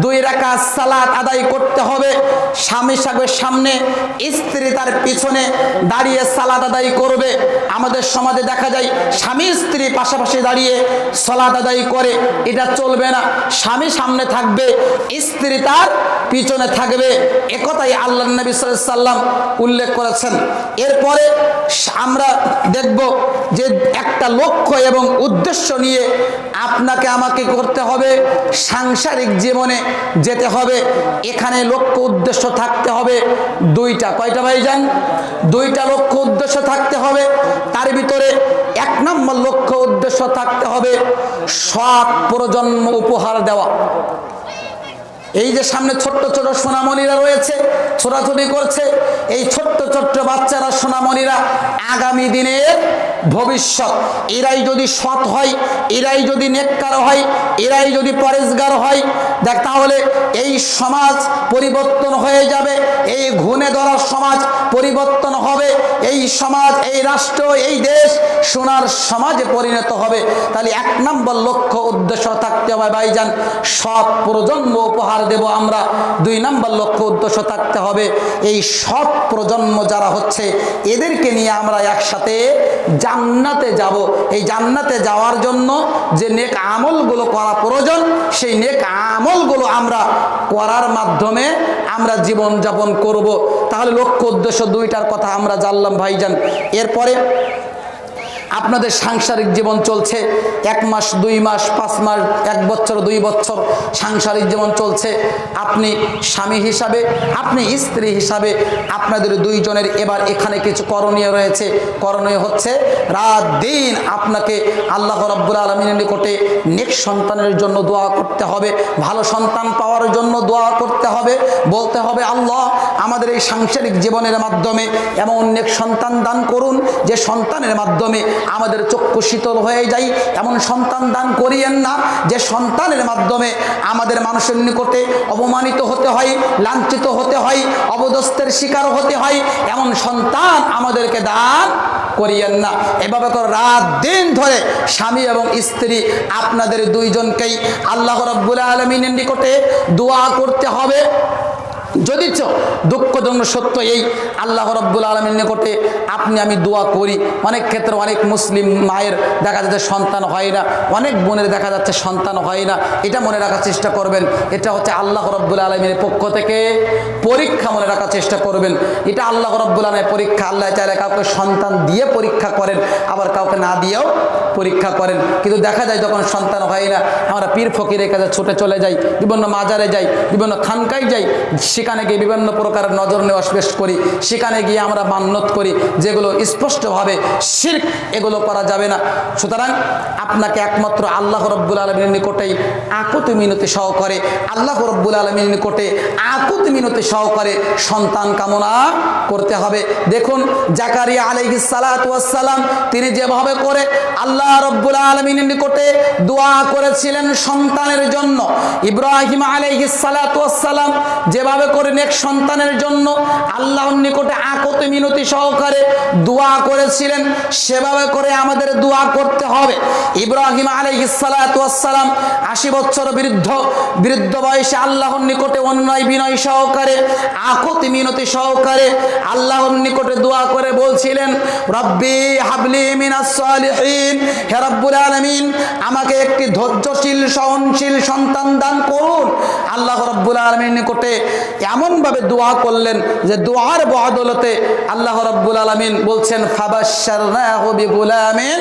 2 রাকাত সালাত আদায় করতে হবে। স্বামী সামনে, স্ত্রী তার পিছনে দাঁড়িয়ে সালাত আদায় করবে। আমাদের সমাজে দেখা যায় স্বামী স্ত্রী পাশাপাশি দাঁড়িয়ে সালাত আদায় করে, এটা চলবে না। স্বামী সামনে থাকবে, স্ত্রী তার পিছনে থাকবে, একথাই আল্লাহর নবী সাল্লাল্লাহু আলাইহি ওয়াসাল্লাম উল্লেখ করেছেন। এরপরে আমরা দেখব যে একটা লক্ষ্য এবং উদ্দেশ্য নিয়ে আপনাকে আমাকে করতে হবে, সাংসারিক জীবনে যেতে হবে। এখানে লক্ষ্য উদ্দেশ্য থাকতে হবে দুইটা। কয়টা ভাইজান? দুইটা লক্ষ্য উদ্দেশ্য থাকতে হবে। তার ভিতরে 1 নম্বর লক্ষ্য উদ্দেশ্য থাকতে হবে সৎ প্রজন্ম উপহার দেওয়া। এই যে সামনে ছোট্ট ছোট সোনামণিরা রয়েছে, ছোটাছুটি করছে, এই ছোট্ট ছোট্ট বাচ্চারা সোনামণিরা আগামী দিনের ভবিষ্যৎ। এরাই যদি সৎ হয়, এরাই যদি নেককার হয়, এরাই যদি পরেশগার হয়, দেখ তাহলে এই সমাজ পরিবর্তন হয়ে যাবে। এই ঘুণে ধরার সমাজ পরিবর্তন হবে। এই সমাজ, এই রাষ্ট্র, এই দেশ সোনার সমাজে পরিণত হবে। তাহলে 1 নম্বর লক্ষ্য উদ্দেশ্য থাকতে হবে ভাইজান, সৎ প্রজন্ম উপহার দেব আমরা। 2 নম্বর লক্ষ্য উদ্দেশ্য থাকতে হবে এই সৎ প্রজন্ম যারা হচ্ছে এদেরকে নিয়ে আমরা একসাথে জান্নাতে যাব। এই জান্নাতে যাওয়ার জন্য যে নেক আমলগুলো করা প্রয়োজন, সেই নেক আমলগুলো আমরা করার মাধ্যমে আমরা জীবনযাপন করব। তাহলে লক্ষ্য উদ্দেশ্য 2টার কথা আমরা জানলাম ভাইজান। এরপরে আপনাদের সাংসারিক জীবন চলছে 1 মাস, 2 মাস, 5 মাস, 1 বছর, 2 বছর সাংসারিক জীবন চলছে। আপনি স্বামী হিসাবে, আপনি স্ত্রী হিসাবে, আপনাদের দুইজনের এবার এখানে কিছু করণীয় রয়েছে। করণীয় হচ্ছে রাত দিন আপনাকে আল্লাহ রাব্বুল আলামিনের নিকটে নেক সন্তানের জন্য দোয়া করতে হবে, ভালো সন্তান পাওয়ার জন্য দোয়া করতে হবে। বলতে হবে, আল্লাহ আমাদের এই সাংসারিক জীবনের মাধ্যমে এমন অনেক সন্তান দান করুন যে সন্তানের মাধ্যমে আমাদের চক্ষু শীতল হয়ে যায়। এমন সন্তান দান করিয়েন না যে সন্তানের মাধ্যমে আমাদের মানুষের নিকটে অপমানিত হতে হয়, লাঞ্ছিত হতে হয়, অবদস্তের শিকার হতে হয়। এমন সন্তান আমাদেরকে দান করিয়েন না। এভাবে করে রাত দিন ধরে স্বামী এবং স্ত্রী আপনাদের দুইজনকেই আল্লাহ রাব্বুল আলামিনের নিকটে দোয়া করতে হবে। যদি দুঃখজনক সত্য এই আল্লাহ রাব্বুল আলামিনের নিকটে আপনি আমি দোয়া করি, অনেক ক্ষেত্রে অনেক মুসলিম মায়ের দেখা যাচ্ছে সন্তান হয় না, অনেক বোনের দেখা যাচ্ছে সন্তান হয় না। এটা মনে রাখার চেষ্টা করবেন, এটা হচ্ছে আল্লাহ রাব্বুল আলামিনের পক্ষ থেকে পরীক্ষা, মনে রাখার চেষ্টা করবেন। এটা আল্লাহ রাব্বুল আলামিনের পরীক্ষা। আল্লাহ চাইলে কাউকে সন্তান দিয়ে পরীক্ষা করেন, আবার কাউকে না দিয়েও পরীক্ষা করেন। কিন্তু দেখা যায় যখন সন্তান হয় না, আমরা পীর ফকিরের কাছে ছুটে চলে যাই, বিভিন্ন মাজারে যাই, বিভিন্ন খানকায় যাই, সেখানে গিয়ে বিভিন্ন প্রকারের নজর নেওয়াজ পেশ করি, সেখানে গিয়ে আমরা মান্যত করি যেগুলো স্পষ্টভাবে শিরক, এগুলো করা যাবে না। সুতরাং আপনাকে একমাত্র আল্লাহ রাব্বুল আলামিনের নিকটেই আকুতি মিনতি সহকারে, আল্লাহ রাব্বুল আলামিনের নিকটে আকুতি মিনতি সহকারে সন্তান কামনা করতে হবে। দেখুন জাকারিয়া আলাইহিস সালাতু ওয়াস সালাম তিনি যেভাবে করে আল্লাহ রাব্বুল আলামিনের নিকটে দোয়া করেছিলেন সন্তানের জন্য, ইব্রাহিম আলাইহিস সালাতু ওয়াস সালাম যেভাবে করে নেক সন্তানের জন্য আল্লাহর নিকটে আকুতি মিনতি সহকারে দোয়া করেছিলেন, সেভাবে করে আমাদের দোয়া করতে হবে। ইব্রাহিম আলাইহিস সালাতু ওয়াস সালাম 80 বছর বৃদ্ধ বয়সে আল্লাহর নিকটে অন্যায় বিনয় সহকারে আকুতি মিনতি সহকারে আল্লাহর নিকটে দোয়া করে বলছিলেন, রব্বি হাবলি মিনাস সালিহিন, হে রব্বুল আলামিন আমাকে একটি ধৈর্যশীল সহনশীল সন্তান দান করুন। আল্লাহ রাব্বুল আলামিনের নিকটে এমনভাবে দোয়া করলেন যে দোয়ার বদৌলতে আল্লাহ রাব্বুল আলামিন বলছেন, ফাবাশশারনাহু বিগুলামিন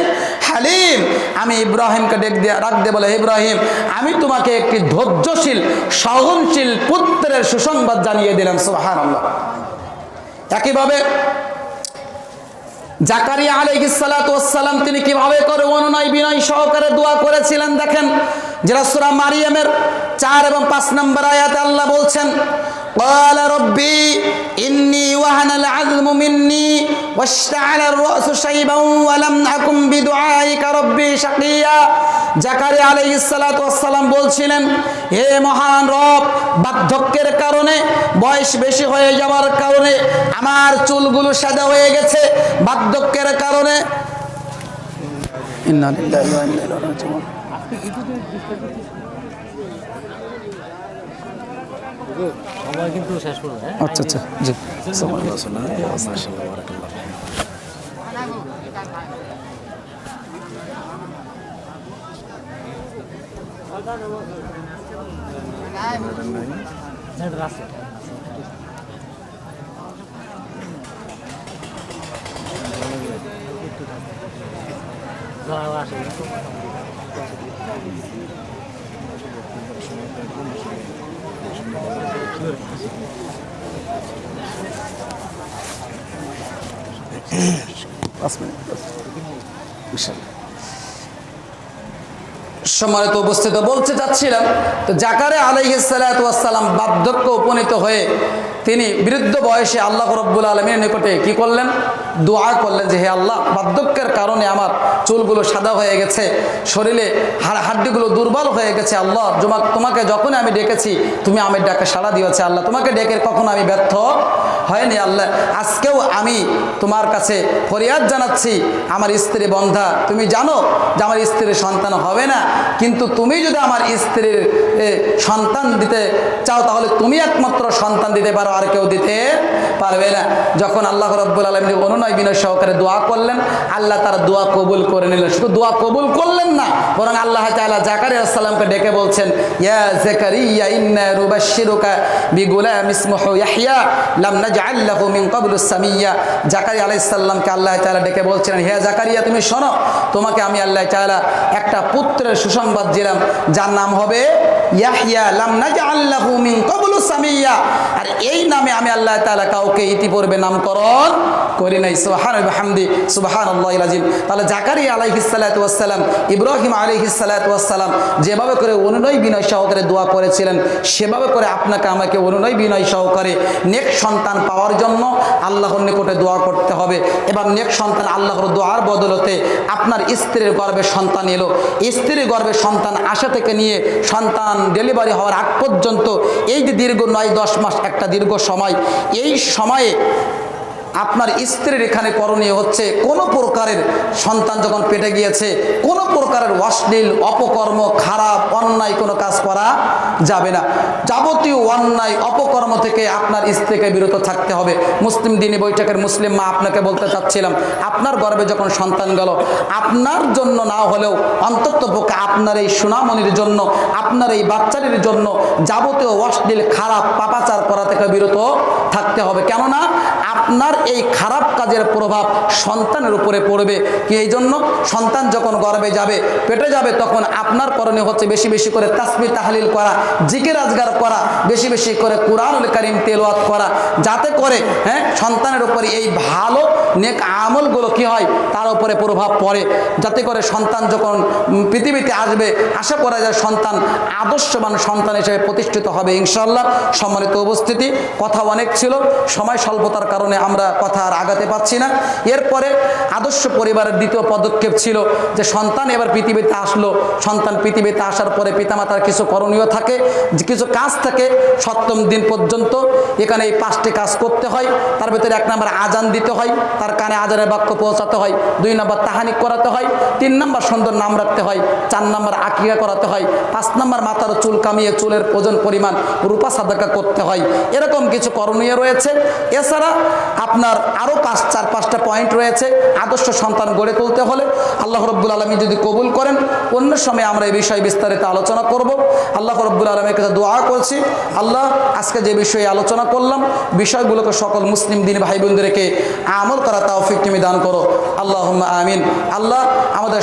হালিম, আমি ইব্রাহিমকে ডাক দিয়ে বলে, ইব্রাহিম আমি তোমাকে একটি ধৈর্যশীল সহনশীল পুত্রের সুসংবাদ জানিয়ে দিলাম। সুবহানাল্লাহ। একইভাবে জাকারিয়া আলাইহিস সালাতু ওয়াস সালাম তিনি কিভাবে করে অনুনয় বিনয় সহকারে দোয়া করেছিলেন দেখেন। যেটা সূরা মারিয়ামের 4 এবং 5 নম্বর আয়াতে আল্লাহ বলছেন, قال ربي إني وهن العظم مني واشتعل الرأس شيبا ولم أكن بدعائك ربي شقيا। জাকারিয়া আলাইহিস সালাতু ওয়াস সালাম বলছিলেন, হে মহান রব, বার্ধক্যের কারণে, বয়স বেশি হয়ে যাওয়ার কারণে আমার চুলগুলো সাদা হয়ে গেছে, বার্ধক্যের কারণে। ইন্না লিল্লাহি ওয়া ইন্না ইলাইহি রাজিউন। সবাই কিন্তু শেষ করবে। আচ্ছা আচ্ছা, জি সম্মানিত উপস্থিত, বলতে চাচ্ছিলাম তো জাকারিয়া আলাইহিস সালাতু ওয়াস সালাম বার্ধক্য উপনীত হয়ে তিনি বৃদ্ধ বয়সে আল্লাহ রাব্বুল আলামিনের নিকটে কি করলেন? দোয়া করলেন যে হে আল্লাহ, বার্ধক্যের কারণে আমার চুলগুলো সাদা হয়ে গেছে, শরীরে হাড্ডিগুলো দুর্বল হয়ে গেছে। আল্লাহ তোমাকে যখনই আমি ডেকেছি তুমি আমার ডাকে সাড়া দিয়েছে। আল্লাহ তোমাকে ডেকে কখনো আমি ব্যর্থ হয়নি। আল্লাহ আজকেও আমি তোমার কাছে ফরিয়াদ জানাচ্ছি, আমার স্ত্রী বন্ধা, তুমি জানো যে আমার স্ত্রীর সন্তান হবে না, কিন্তু তুমি যদি আমার স্ত্রীর সন্তান দিতে চাও তাহলে তুমি একমাত্র সন্তান দিতে পারো, আর কেউ দিতে পারবে না। যখন আল্লাহ রাব্বুল আলামিন অনুনয় বিনয় সহকারে দোয়া করলেন, আল্লাহ তার দোয়া কবুল করে নিলেন। শুধু দোয়া কবুল করলেন না, বরং আল্লাহ তাআলা জাকারিয়া আলাইহিস সালামকে ডেকে বলছেন, ইয়া জাকারিয়া ইন্না নুবাশশিরুকা বিগুলাম ইসমুহু ইয়াহইয়া লাম নাজআল লাহু মিন ক্বাবলু সামিয়্যা। জাকারিয়া আলাইহিস সালামকে আল্লাহ তাআলা ডেকে বলছেন, হে জাকারিয়া তুমি শোনো, তোমাকে আমি আল্লাহ তাআলা একটা পুত্রের সুসংবাদ দিলাম, যার নাম হবে ইয়াহইয়া, লাম নাজআল লাহু মিন ক্বাবলু সামিয়া, আর এই নামে আমি আল্লাহ তাআলা কাউকে ইতিপূর্বে নামকরণ করি নাই। সুবহানাল্লাহি ওয়া বিহামদি সুবহানাল্লাহিল আযীম। তাহলে জাকারিয়া আলাইহিস সালাতু ওয়াস সালাম, ইব্রাহিম আলাইহিস সালাতু ওয়াস সালাম যেভাবে করে অনুনয় বিনয় সহকারে দোয়া করেছিলেন, সেভাবে করে আপনাকে আমাকে অনুনয় বিনয় সহকারে নেক সন্তান পাওয়ার জন্য আল্লাহর নিকটে দোয়া করতে হবে। এবার নেক সন্তান আল্লাহর দোয়ার বদলতে আপনার স্ত্রীর গর্ভে সন্তান এলো, স্ত্রীর গর্ভে সন্তান আসা থেকে নিয়ে সন্তান ডেলিভারি হওয়ার আগ পর্যন্ত এই যে দীর্ঘ 9-10 মাস একটা দীর্ঘ সময়, এই সময়ে আপনার স্ত্রীর এখানে করণীয় হচ্ছে কোনো প্রকারের সন্তান যখন পেটে গিয়েছে কোনো প্রকারের অশ্লীল অপকর্ম খারাপ অন্যায় কোনো কাজ করা যাবে না। যাবতীয় অন্যায় অপকর্ম থেকে আপনার স্ত্রীকে বিরত থাকতে হবে। মুসলিম দিনী বৈঠকের মুসলিম মা, আপনাকে বলতে চাচ্ছিলাম, আপনার গর্ভে যখন সন্তান গেল, আপনার জন্য না হলেও অন্ততপক্ষে আপনার এই সোনামণির জন্য, আপনার এই বাচ্চাটির জন্য যাবতীয় অশ্লীল খারাপ পাপাচার করা থেকে বিরত থাকতে হবে। কেননা আপনার এই খারাপ কাজের প্রভাব সন্তানের উপরে পড়বে। কি এই জন্য সন্তান যখন গর্ভে যাবে, পেটে যাবে, তখন আপনার করণীয় হচ্ছে বেশি বেশি করে তাসবিহ তাহলিল করা, জিকির আজগার করা, বেশি বেশি করে কুরআনুল কারীম তেলাওয়াত করা, যাতে করে সন্তানের উপরে এই ভালো নেক আমলগুলো কি হয় তার উপরে প্রভাব পড়ে, যাতে করে সন্তান যখন পৃথিবীতে আসবে আশা করা যায় সন্তান আদর্শবান সন্তান হিসেবে প্রতিষ্ঠিত হবে ইনশাআল্লাহ। সম্মানিত উপস্থিতি, কথা অনেক ছিল, সময় স্বল্পতার কারণে আমরা কথা আর আগাতে পারছি না। এরপরে আদর্শ পরিবারের দ্বিতীয় পদক্ষেপ ছিল যে সন্তান এবার পৃথিবীতে আসলো, সন্তান পৃথিবীতে আসার পরে পিতামাতার কিছু করণীয় থাকে, কিছু কাজ থাকে। 7ম দিন পর্যন্ত এখানে এই 5টি কাজ করতে হয়। তার ভিতরে 1 নম্বর আজান দিতে হয়, তার কানে আজানের বাক্য পৌঁছাতে হয়। 2 নম্বর তাহানিক করাতে হয়। 3 নম্বর সুন্দর নাম রাখতে হয়। 4 নম্বর আকিকা করাতে হয়। 5 নম্বর মাথার চুল কামিয়ে চুলের ওজন পরিমাণ রূপা সাদাকা করতে হয়। এরকম কিছু করণীয় রয়েছে। এছাড়া আপনার আরও 4-5টা পয়েন্ট রয়েছে আদর্শ সন্তান গড়ে তুলতে হলে। আল্লাহ রাব্বুল আলামিন যদি কবুল করেন, অন্য সময় আমরা এই বিষয়ে বিস্তারিত আলোচনা করব। আল্লাহ রাব্বুল আলামিনের কাছে দোয়া করছি, আল্লাহ আজকে যে বিষয়ে আলোচনা করলাম বিষয়গুলোকে সকল মুসলিম দিনী ভাই বোনদেরকে আমল করা তৌফিক তুমি দান করো। আল্লাহুম্মা আমিন। আল্লাহ আমাদের